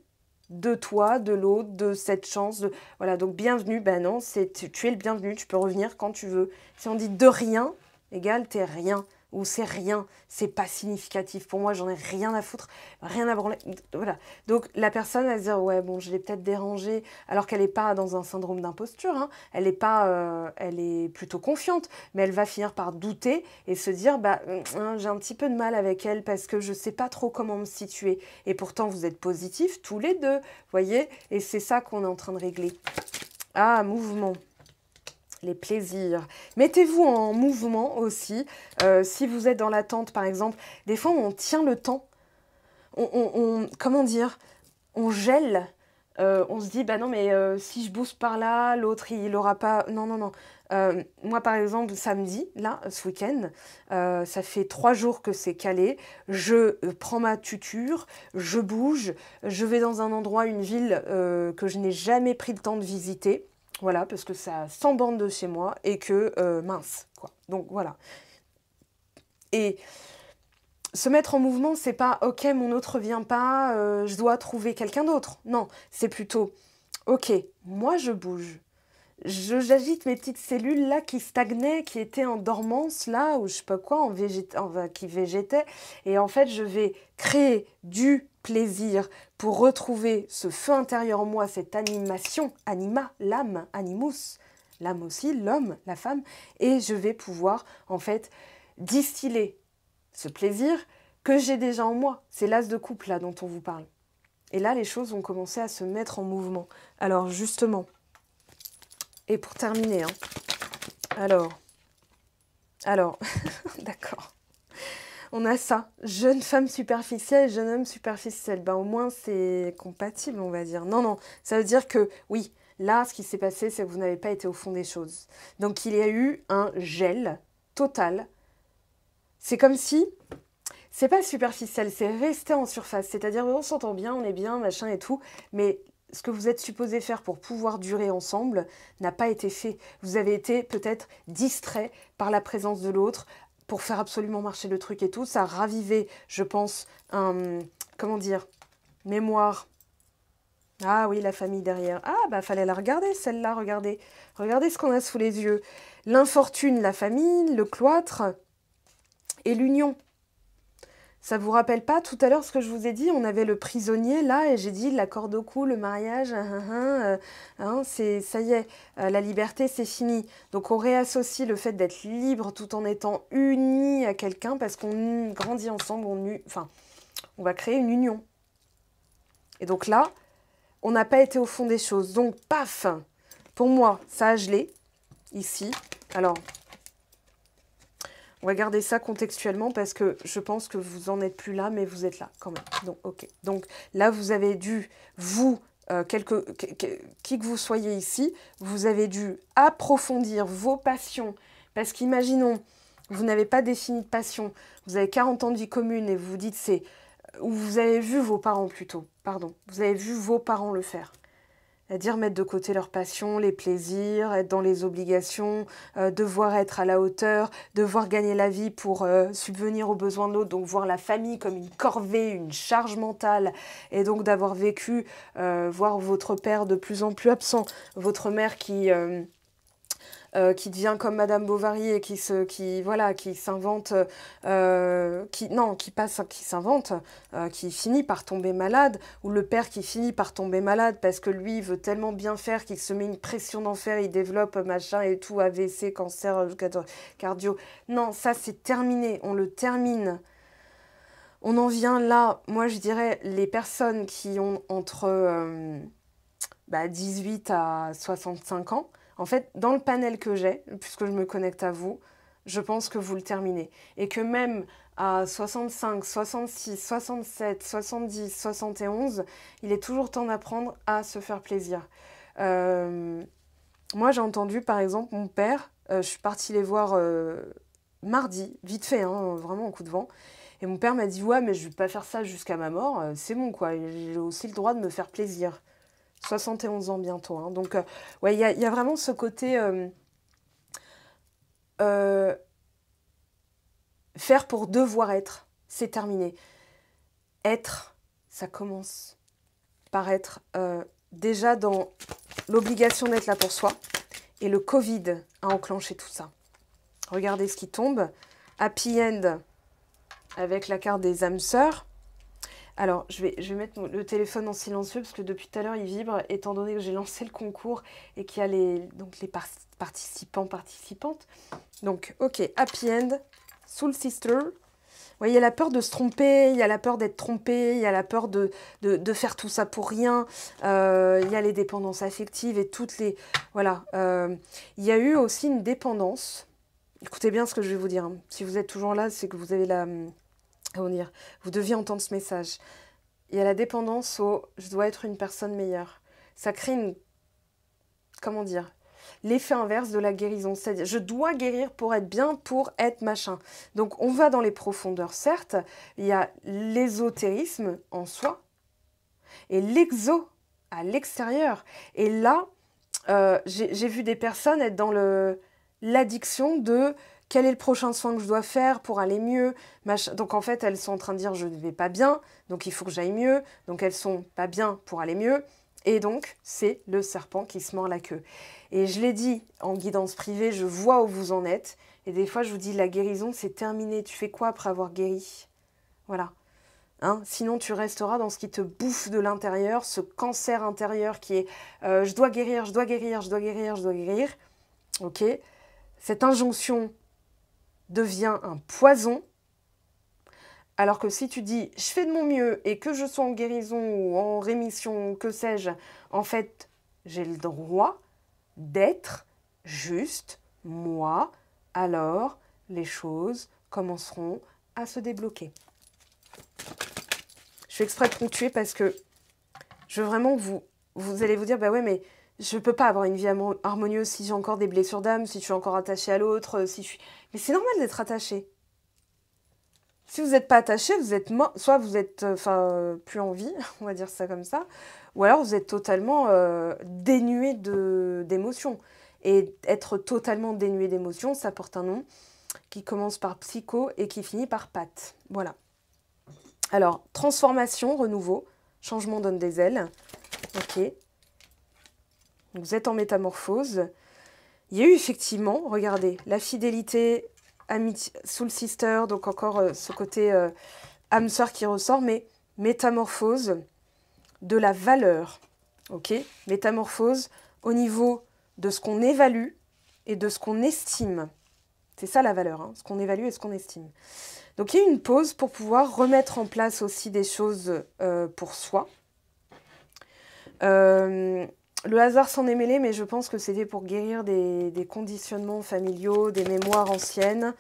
A: de toi, de l'autre, de cette chance. Voilà, donc bienvenue, ben non, tu es le bienvenu, tu peux revenir quand tu veux. Si on dit de rien, égale t'es rien. ou c'est rien, c'est pas significatif. Pour moi, j'en ai rien à foutre, rien à branler. Voilà. Donc la personne va se dire ouais bon, je l'ai peut-être dérangée, alors qu'elle n'est pas dans un syndrome d'imposture. Hein. Elle est pas, elle est plutôt confiante, mais elle va finir par douter et se dire bah j'ai un petit peu de mal avec elle parce que je sais pas trop comment me situer. Et pourtant vous êtes positifs tous les deux, voyez. Et c'est ça qu'on est en train de régler. Ah, mouvement. Les plaisirs. Mettez-vous en mouvement aussi. Si vous êtes dans l'attente, par exemple, des fois, on tient le temps. Comment dire? On gèle. On se dit, bah non, mais si je bouge par là, l'autre, il n'aura pas... Non, non, non. Moi, par exemple, samedi, là, ce week-end, ça fait 3 jours que c'est calé. Je prends ma tuture, je bouge, je vais dans un endroit, une ville que je n'ai jamais pris le temps de visiter. Voilà, parce que ça a 100 bornes de chez moi et que mince, quoi. Donc voilà. Et se mettre en mouvement, c'est pas ok, mon autre vient pas, je dois trouver quelqu'un d'autre. Non, c'est plutôt ok, moi je bouge. J'agite mes petites cellules là qui stagnaient, qui étaient en dormance là, ou je sais pas quoi, qui végétaient. Et en fait, je vais créer du plaisir pour retrouver ce feu intérieur en moi, cette animation, anima, l'âme, animus, l'âme aussi, l'homme, la femme. Et je vais pouvoir en fait distiller ce plaisir que j'ai déjà en moi. C'est l'as de couple là dont on vous parle. Et là, les choses vont commencer à se mettre en mouvement. Alors justement... Et pour terminer, hein, alors, d'accord, on a ça, jeune femme superficielle, jeune homme superficiel, ben au moins c'est compatible, on va dire. Non, non, ça veut dire que, oui, là, ce qui s'est passé, c'est que vous n'avez pas été au fond des choses. Donc il y a eu un gel total. C'est comme si, c'est pas superficiel, c'est resté en surface, c'est-à-dire on s'entend bien, on est bien, machin et tout, mais... Ce que vous êtes supposé faire pour pouvoir durer ensemble n'a pas été fait. Vous avez été peut-être distrait par la présence de l'autre pour faire absolument marcher le truc et tout. Ça a ravivé, je pense, comment dire, mémoire. Ah oui, la famille derrière. Ah bah fallait la regarder celle-là, regardez. Regardez ce qu'on a sous les yeux. L'infortune, la famille, le cloître et l'union. Ça vous rappelle pas tout à l'heure ce que je vous ai dit? On avait le prisonnier là et j'ai dit la corde au cou, le mariage, ça y est, la liberté c'est fini. Donc on réassocie le fait d'être libre tout en étant unis à quelqu'un parce qu'on grandit ensemble, on va créer une union. Et donc là, on n'a pas été au fond des choses. Donc paf, pour moi, ça a gelé ici. Alors... On va garder ça contextuellement parce que je pense que vous n'en êtes plus là, mais vous êtes là quand même. Donc, ok. Donc là, vous avez dû, vous, qui que vous soyez ici, vous avez dû approfondir vos passions. Parce qu'imaginons, vous n'avez pas défini de passion, vous avez 40 ans de vie commune et vous vous dites c'est... Ou vous avez vu vos parents plutôt, pardon. Vous avez vu vos parents le faire. C'est-à-dire mettre de côté leurs passions, les plaisirs, être dans les obligations, devoir être à la hauteur, devoir gagner la vie pour subvenir aux besoins de l'autre, donc voir la famille comme une corvée, une charge mentale, et donc d'avoir vécu, voir votre père de plus en plus absent, votre mère qui devient comme Madame Bovary et qui s'invente, qui finit par tomber malade, ou le père qui finit par tomber malade parce que lui il veut tellement bien faire qu'il se met une pression d'enfer, il développe machin et tout, AVC, cancer cardio. Non, ça c'est terminé, on le termine. On en vient là, moi je dirais les personnes qui ont entre 18 à 65 ans. En fait, dans le panel que j'ai, puisque je me connecte à vous, je pense que vous le terminez. Et que même à 65, 66, 67, 70, 71, il est toujours temps d'apprendre à se faire plaisir. Moi, j'ai entendu, par exemple, mon père, je suis partie les voir mardi, vite fait, hein, vraiment en coup de vent. Et mon père m'a dit « Ouais, mais je ne vais pas faire ça jusqu'à ma mort, c'est bon, quoi. J'ai aussi le droit de me faire plaisir. » 71 ans bientôt. Hein. Donc, ouais, il y a vraiment ce côté faire pour devoir être, c'est terminé. Être, ça commence par être déjà dans l'obligation d'être là pour soi. Et le Covid a enclenché tout ça. Regardez ce qui tombe. Happy End avec la carte des âmes sœurs. Alors, je vais mettre le téléphone en silencieux parce que depuis tout à l'heure, il vibre, étant donné que j'ai lancé le concours et qu'il y a les participants, participantes. Donc, ok, Happy End, Soul Sister. Ouais, il y a la peur de se tromper, il y a la peur d'être trompé, il y a la peur de faire tout ça pour rien. Il y a les dépendances affectives et toutes les... Voilà. Il y a eu aussi une dépendance. Écoutez bien ce que je vais vous dire. Hein. Si vous êtes toujours là, c'est que vous avez la... Comment dire? Vous deviez entendre ce message. Il y a la dépendance au « je dois être une personne meilleure ». Ça crée une... Comment dire? L'effet inverse de la guérison. C'est-à-dire, je dois guérir pour être bien, pour être machin. Donc, on va dans les profondeurs, certes. Il y a l'ésotérisme en soi et l'exo à l'extérieur. Et là, j'ai vu des personnes être dans l'addiction de... Quel est le prochain soin que je dois faire pour aller mieux? Donc en fait, elles sont en train de dire je ne vais pas bien, donc il faut que j'aille mieux. Donc elles sont pas bien pour aller mieux. Et donc, c'est le serpent qui se mord la queue. Et je l'ai dit en guidance privée, je vois où vous en êtes. Et des fois, je vous dis, la guérison, c'est terminé. Tu fais quoi après avoir guéri? Voilà. Hein? Sinon, tu resteras dans ce qui te bouffe de l'intérieur, ce cancer intérieur qui est je dois guérir, je dois guérir, je dois guérir, je dois guérir. Ok? Cette injonction devient un poison, alors que si tu dis « je fais de mon mieux et que je sois en guérison ou en rémission, que sais-je », en fait, j'ai le droit d'être juste moi, alors les choses commenceront à se débloquer. Je fais exprès de ponctuer parce que je veux vraiment que vous allez vous dire « bah ouais, mais je ne peux pas avoir une vie harmonieuse si j'ai encore des blessures d'âme, si je suis encore attachée à l'autre, si je suis... » Mais c'est normal d'être attaché. Si vous n'êtes pas attaché, vous êtes mort. Soit vous êtes plus en vie, on va dire ça comme ça, ou alors vous êtes totalement dénué d'émotions. Et être totalement dénué d'émotions, ça porte un nom qui commence par psycho et qui finit par patte. Voilà. Alors, transformation, renouveau, changement donne des ailes. Ok. Vous êtes en métamorphose. Il y a eu effectivement, regardez, la fidélité, amitié, soul sister, donc encore ce côté âme sœur qui ressort, mais métamorphose de la valeur, ok? Métamorphose au niveau de ce qu'on évalue et de ce qu'on estime. C'est ça la valeur, hein, ce qu'on évalue et ce qu'on estime. Donc il y a eu une pause pour pouvoir remettre en place aussi des choses pour soi. Le hasard s'en est mêlé, mais je pense que c'était pour guérir des conditionnements familiaux, des mémoires anciennes.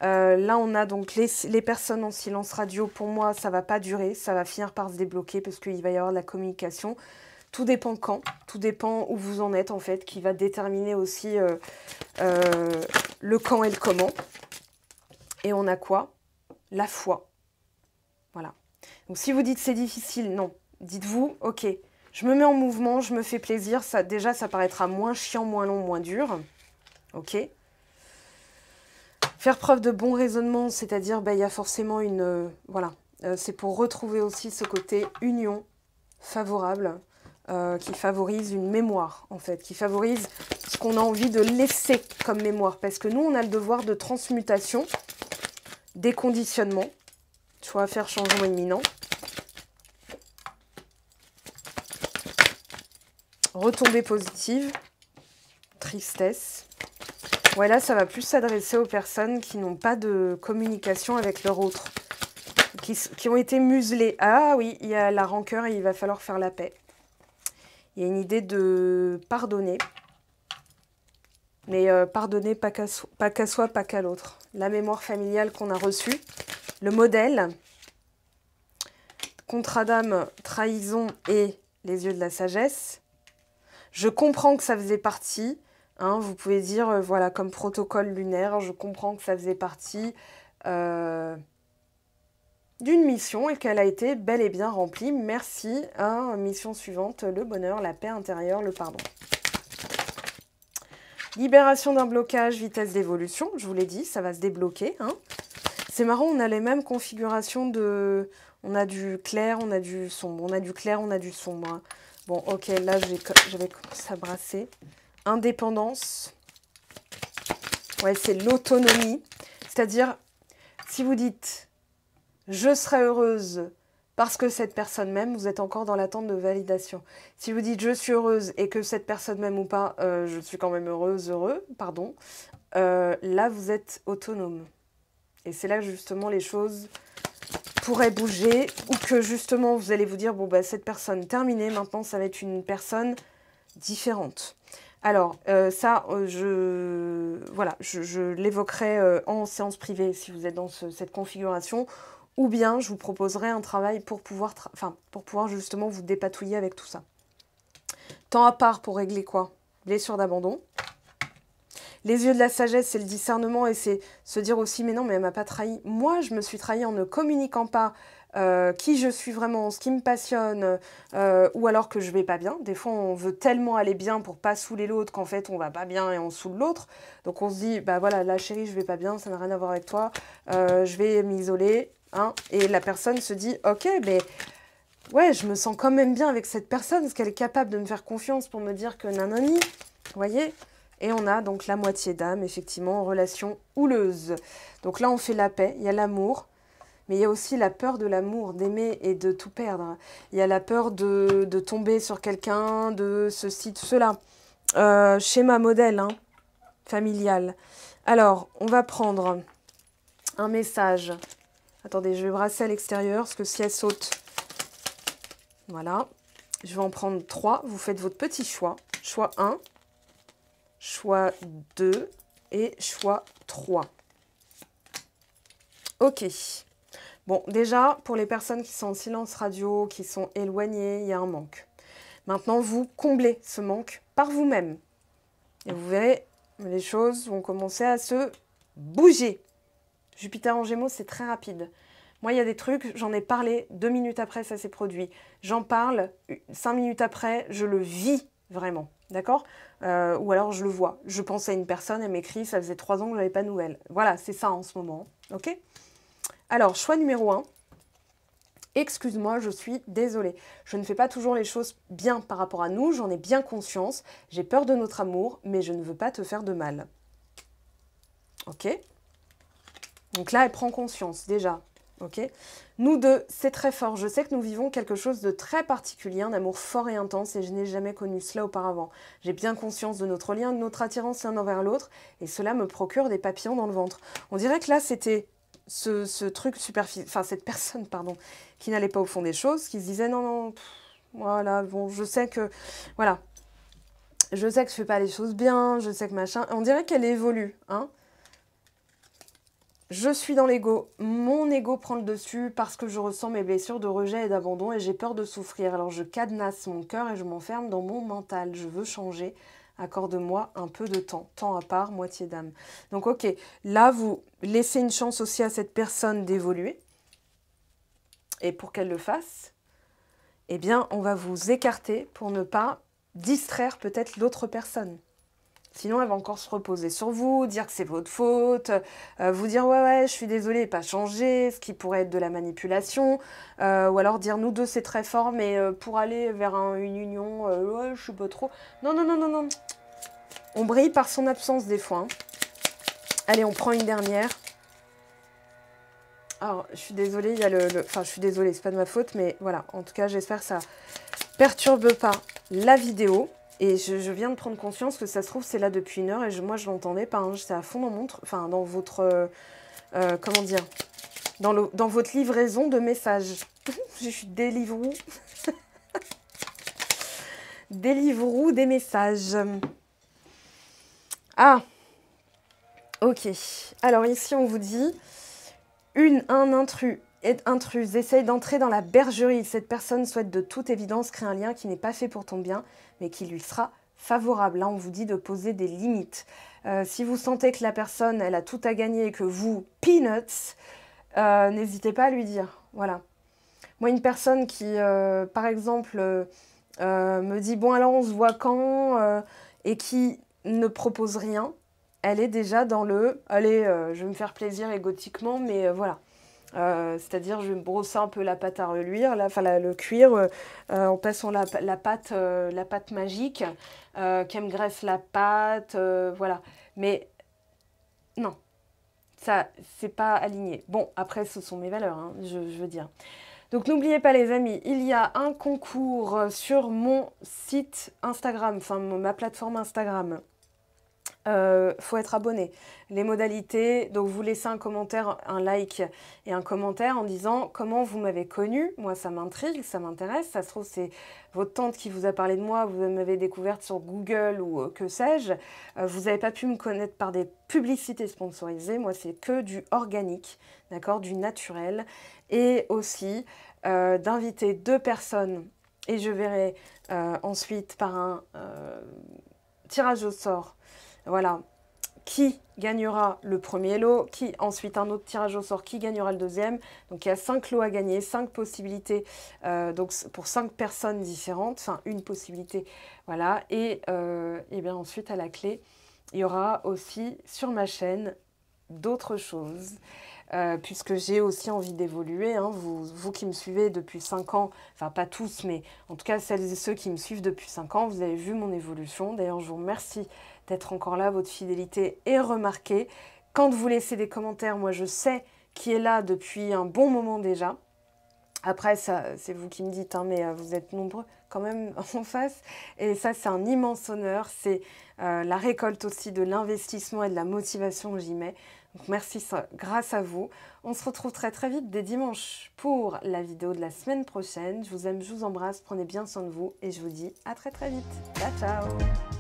A: Là, on a donc les personnes en silence radio. Pour moi, ça ne va pas durer, ça va finir par se débloquer parce qu'il va y avoir de la communication. Tout dépend quand, tout dépend où vous en êtes, en fait, qui va déterminer aussi le quand et le comment. Et on a quoi? La foi. Voilà. Donc, si vous dites c'est difficile, non. Dites-vous, ok, je me mets en mouvement, je me fais plaisir. Ça, déjà, ça paraîtra moins chiant, moins long, moins dur. Ok. Faire preuve de bon raisonnement, c'est-à-dire, il y a forcément une... voilà. C'est pour retrouver aussi ce côté union favorable qui favorise une mémoire, en fait. Qui favorise ce qu'on a envie de laisser comme mémoire. Parce que nous, on a le devoir de transmutation, déconditionnement, choix à faire changement imminent. Retombée positive, tristesse. Ouais, là, ça va plus s'adresser aux personnes qui n'ont pas de communication avec leur autre, qui ont été muselées. Ah oui, il y a la rancœur et il va falloir faire la paix. Il y a une idée de pardonner, mais pardonner pas qu'à soi, pas qu'à l'autre. La mémoire familiale qu'on a reçue, le modèle, contrat d'âme, trahison et les yeux de la sagesse. Je comprends que ça faisait partie, hein, vous pouvez dire, voilà, comme protocole lunaire, je comprends que ça faisait partie d'une mission et qu'elle a été bel et bien remplie. Merci. Hein, mission suivante, le bonheur, la paix intérieure, le pardon. Libération d'un blocage, vitesse d'évolution, je vous l'ai dit, ça va se débloquer. Hein. C'est marrant, on a les mêmes configurations de... On a du clair, on a du sombre, on a du clair, on a du sombre. Hein. Bon, ok, là, j'avais commencé à brasser. Indépendance. Ouais, c'est l'autonomie. C'est-à-dire, Si vous dites « je serai heureuse » parce que cette personne m'aime, vous êtes encore dans l'attente de validation. Si vous dites « je suis heureuse » et que cette personne m'aime ou pas, je suis quand même heureux, pardon, là vous êtes autonome. Et c'est là que justement les choses pourraient bouger ou que justement vous allez vous dire « bon bah cette personne terminée, maintenant ça va être une personne différente ». Alors ça, je l'évoquerai en séance privée si vous êtes dans cette configuration. Ou bien, je vous proposerai un travail pour pouvoir justement vous dépatouiller avec tout ça. Temps à part pour régler quoi? Blessure d'abandon. Les yeux de la sagesse, c'est le discernement et c'est se dire aussi, mais non, mais elle m'a pas trahi. Moi, je me suis trahi en ne communiquant pas qui je suis vraiment, ce qui me passionne, ou alors que je vais pas bien. Des fois, on veut tellement aller bien pour pas saouler l'autre qu'en fait, on va pas bien et on saoule l'autre. Donc, on se dit, bah voilà, là, chérie, je vais pas bien, ça n'a rien à voir avec toi, je vais m'isoler. Hein, et la personne se dit, ok, mais ouais, je me sens quand même bien avec cette personne, parce qu'elle est capable de me faire confiance pour me dire que nanani, vous voyez? Et on a donc la moitié d'âme, effectivement, en relation houleuse. Donc là, on fait la paix, il y a l'amour, mais il y a aussi la peur de l'amour, d'aimer et de tout perdre. Il y a la peur de tomber sur quelqu'un, de ceci, de cela. Schéma modèle, hein, familial. Alors, on va prendre un message. Attendez, je vais brasser à l'extérieur, parce que si elle saute, voilà. Je vais en prendre 3. Vous faites votre petit choix. Choix 1, choix 2 et choix 3. Ok. Bon, déjà, pour les personnes qui sont en silence radio, qui sont éloignées, il y a un manque. Maintenant, vous comblez ce manque par vous-même. Et vous verrez, les choses vont commencer à se bouger. Jupiter en Gémeaux, c'est très rapide. Moi, il y a des trucs, j'en ai parlé, 2 minutes après, ça s'est produit. J'en parle, 5 minutes après, je le vis vraiment, d'accord? Ou alors, je le vois. Je pense à une personne, elle m'écrit, ça faisait 3 ans que je n'avais pas de nouvelles. Voilà, c'est ça en ce moment, ok? Alors, choix numéro 1. Excuse-moi, je suis désolée. Je ne fais pas toujours les choses bien par rapport à nous, j'en ai bien conscience. J'ai peur de notre amour, mais je ne veux pas te faire de mal. Ok? Donc là, elle prend conscience, déjà. Ok. Nous deux, c'est très fort. Je sais que nous vivons quelque chose de très particulier, un amour fort et intense, et je n'ai jamais connu cela auparavant. J'ai bien conscience de notre lien, de notre attirance l'un envers l'autre, et cela me procure des papillons dans le ventre. On dirait que là, c'était ce truc superficiel, enfin cette personne, pardon, qui n'allait pas au fond des choses, qui se disait non, non, pff, voilà, bon, je sais que, voilà, je sais que je fais pas les choses bien, je sais que machin. On dirait qu'elle évolue, hein. Je suis dans l'ego, mon ego prend le dessus parce que je ressens mes blessures de rejet et d'abandon et j'ai peur de souffrir. Alors je cadenasse mon cœur et je m'enferme dans mon mental. Je veux changer, accorde-moi un peu de temps. Temps à part, moitié d'âme. Donc ok, là vous laissez une chance aussi à cette personne d'évoluer. Et pour qu'elle le fasse, eh bien on va vous écarter pour ne pas distraire peut-être l'autre personne. Sinon, elle va encore se reposer sur vous, dire que c'est votre faute, vous dire « ouais, je suis désolée, pas changer », ce qui pourrait être de la manipulation, ou alors dire « nous deux, c'est très fort, mais pour aller vers une union, ouais, je suis pas trop... » Non, non, non, non, non. On brille par son absence des fois. Hein. Allez, on prend une dernière. Alors, je suis désolée, il y a Enfin, je suis désolée, c'est pas de ma faute, mais voilà. En tout cas, j'espère que ça perturbe pas la vidéo. Et je viens de prendre conscience que ça se trouve, c'est là depuis 1 heure et moi, je l'entendais pas. Hein, j'étais à fond dans mon... Enfin, dans votre... comment dire? Dans votre livraison de messages. Je suis Deliveroo. Deliveroo des messages. Ah. Ok. Alors ici, on vous dit... Un intrus essaye d'entrer dans la bergerie. Cette personne souhaite de toute évidence créer un lien qui n'est pas fait pour ton bien, mais qui lui sera favorable. Là, on vous dit de poser des limites. Si vous sentez que la personne, elle a tout à gagner et que vous, peanuts, n'hésitez pas à lui dire. Voilà. Moi, une personne qui, par exemple, me dit « bon, alors on se voit quand ?» et qui ne propose rien, elle est déjà dans le « allez, je vais me faire plaisir égotiquement, mais voilà ». C'est-à-dire, je vais me brosser un peu la pâte à reluire, le cuir, en passant la pâte magique, qu'elle me graisse la pâte, voilà. Mais non, ça, c'est pas aligné. Bon, après, ce sont mes valeurs, hein, je veux dire. Donc n'oubliez pas les amis, il y a un concours sur mon site Instagram, enfin ma plateforme Instagram. Faut être abonné. Les modalités, donc vous laissez un commentaire, un like et un commentaire en disant comment vous m'avez connu. Moi ça m'intrigue, ça m'intéresse. Ça se trouve c'est votre tante qui vous a parlé de moi, vous m'avez découverte sur Google ou que sais-je. Vous n'avez pas pu me connaître par des publicités sponsorisées. Moi c'est que du organique, d'accord, du naturel. Et aussi d'inviter 2 personnes et je verrai ensuite par un tirage au sort. Voilà, qui gagnera le premier lot, qui ensuite un autre tirage au sort, qui gagnera le deuxième. Donc il y a 5 lots à gagner, 5 possibilités, donc pour 5 personnes différentes, enfin une possibilité, voilà. Et bien ensuite à la clé, il y aura aussi sur ma chaîne d'autres choses. Puisque j'ai aussi envie d'évoluer, hein. Vous qui me suivez depuis 5 ans, enfin pas tous, mais en tout cas celles et ceux qui me suivent depuis 5 ans, vous avez vu mon évolution. D'ailleurs, je vous remercie d'être encore là, votre fidélité est remarquée. Quand vous laissez des commentaires, moi je sais qui est là depuis un bon moment déjà. Après, c'est vous qui me dites, hein, mais vous êtes nombreux quand même en face. Et ça, c'est un immense honneur. C'est la récolte aussi de l'investissement et de la motivation que j'y mets. Donc merci, grâce à vous. On se retrouve très très vite dès dimanche pour la vidéo de la semaine prochaine. Je vous aime, je vous embrasse, prenez bien soin de vous et je vous dis à très très vite. Ciao, ciao!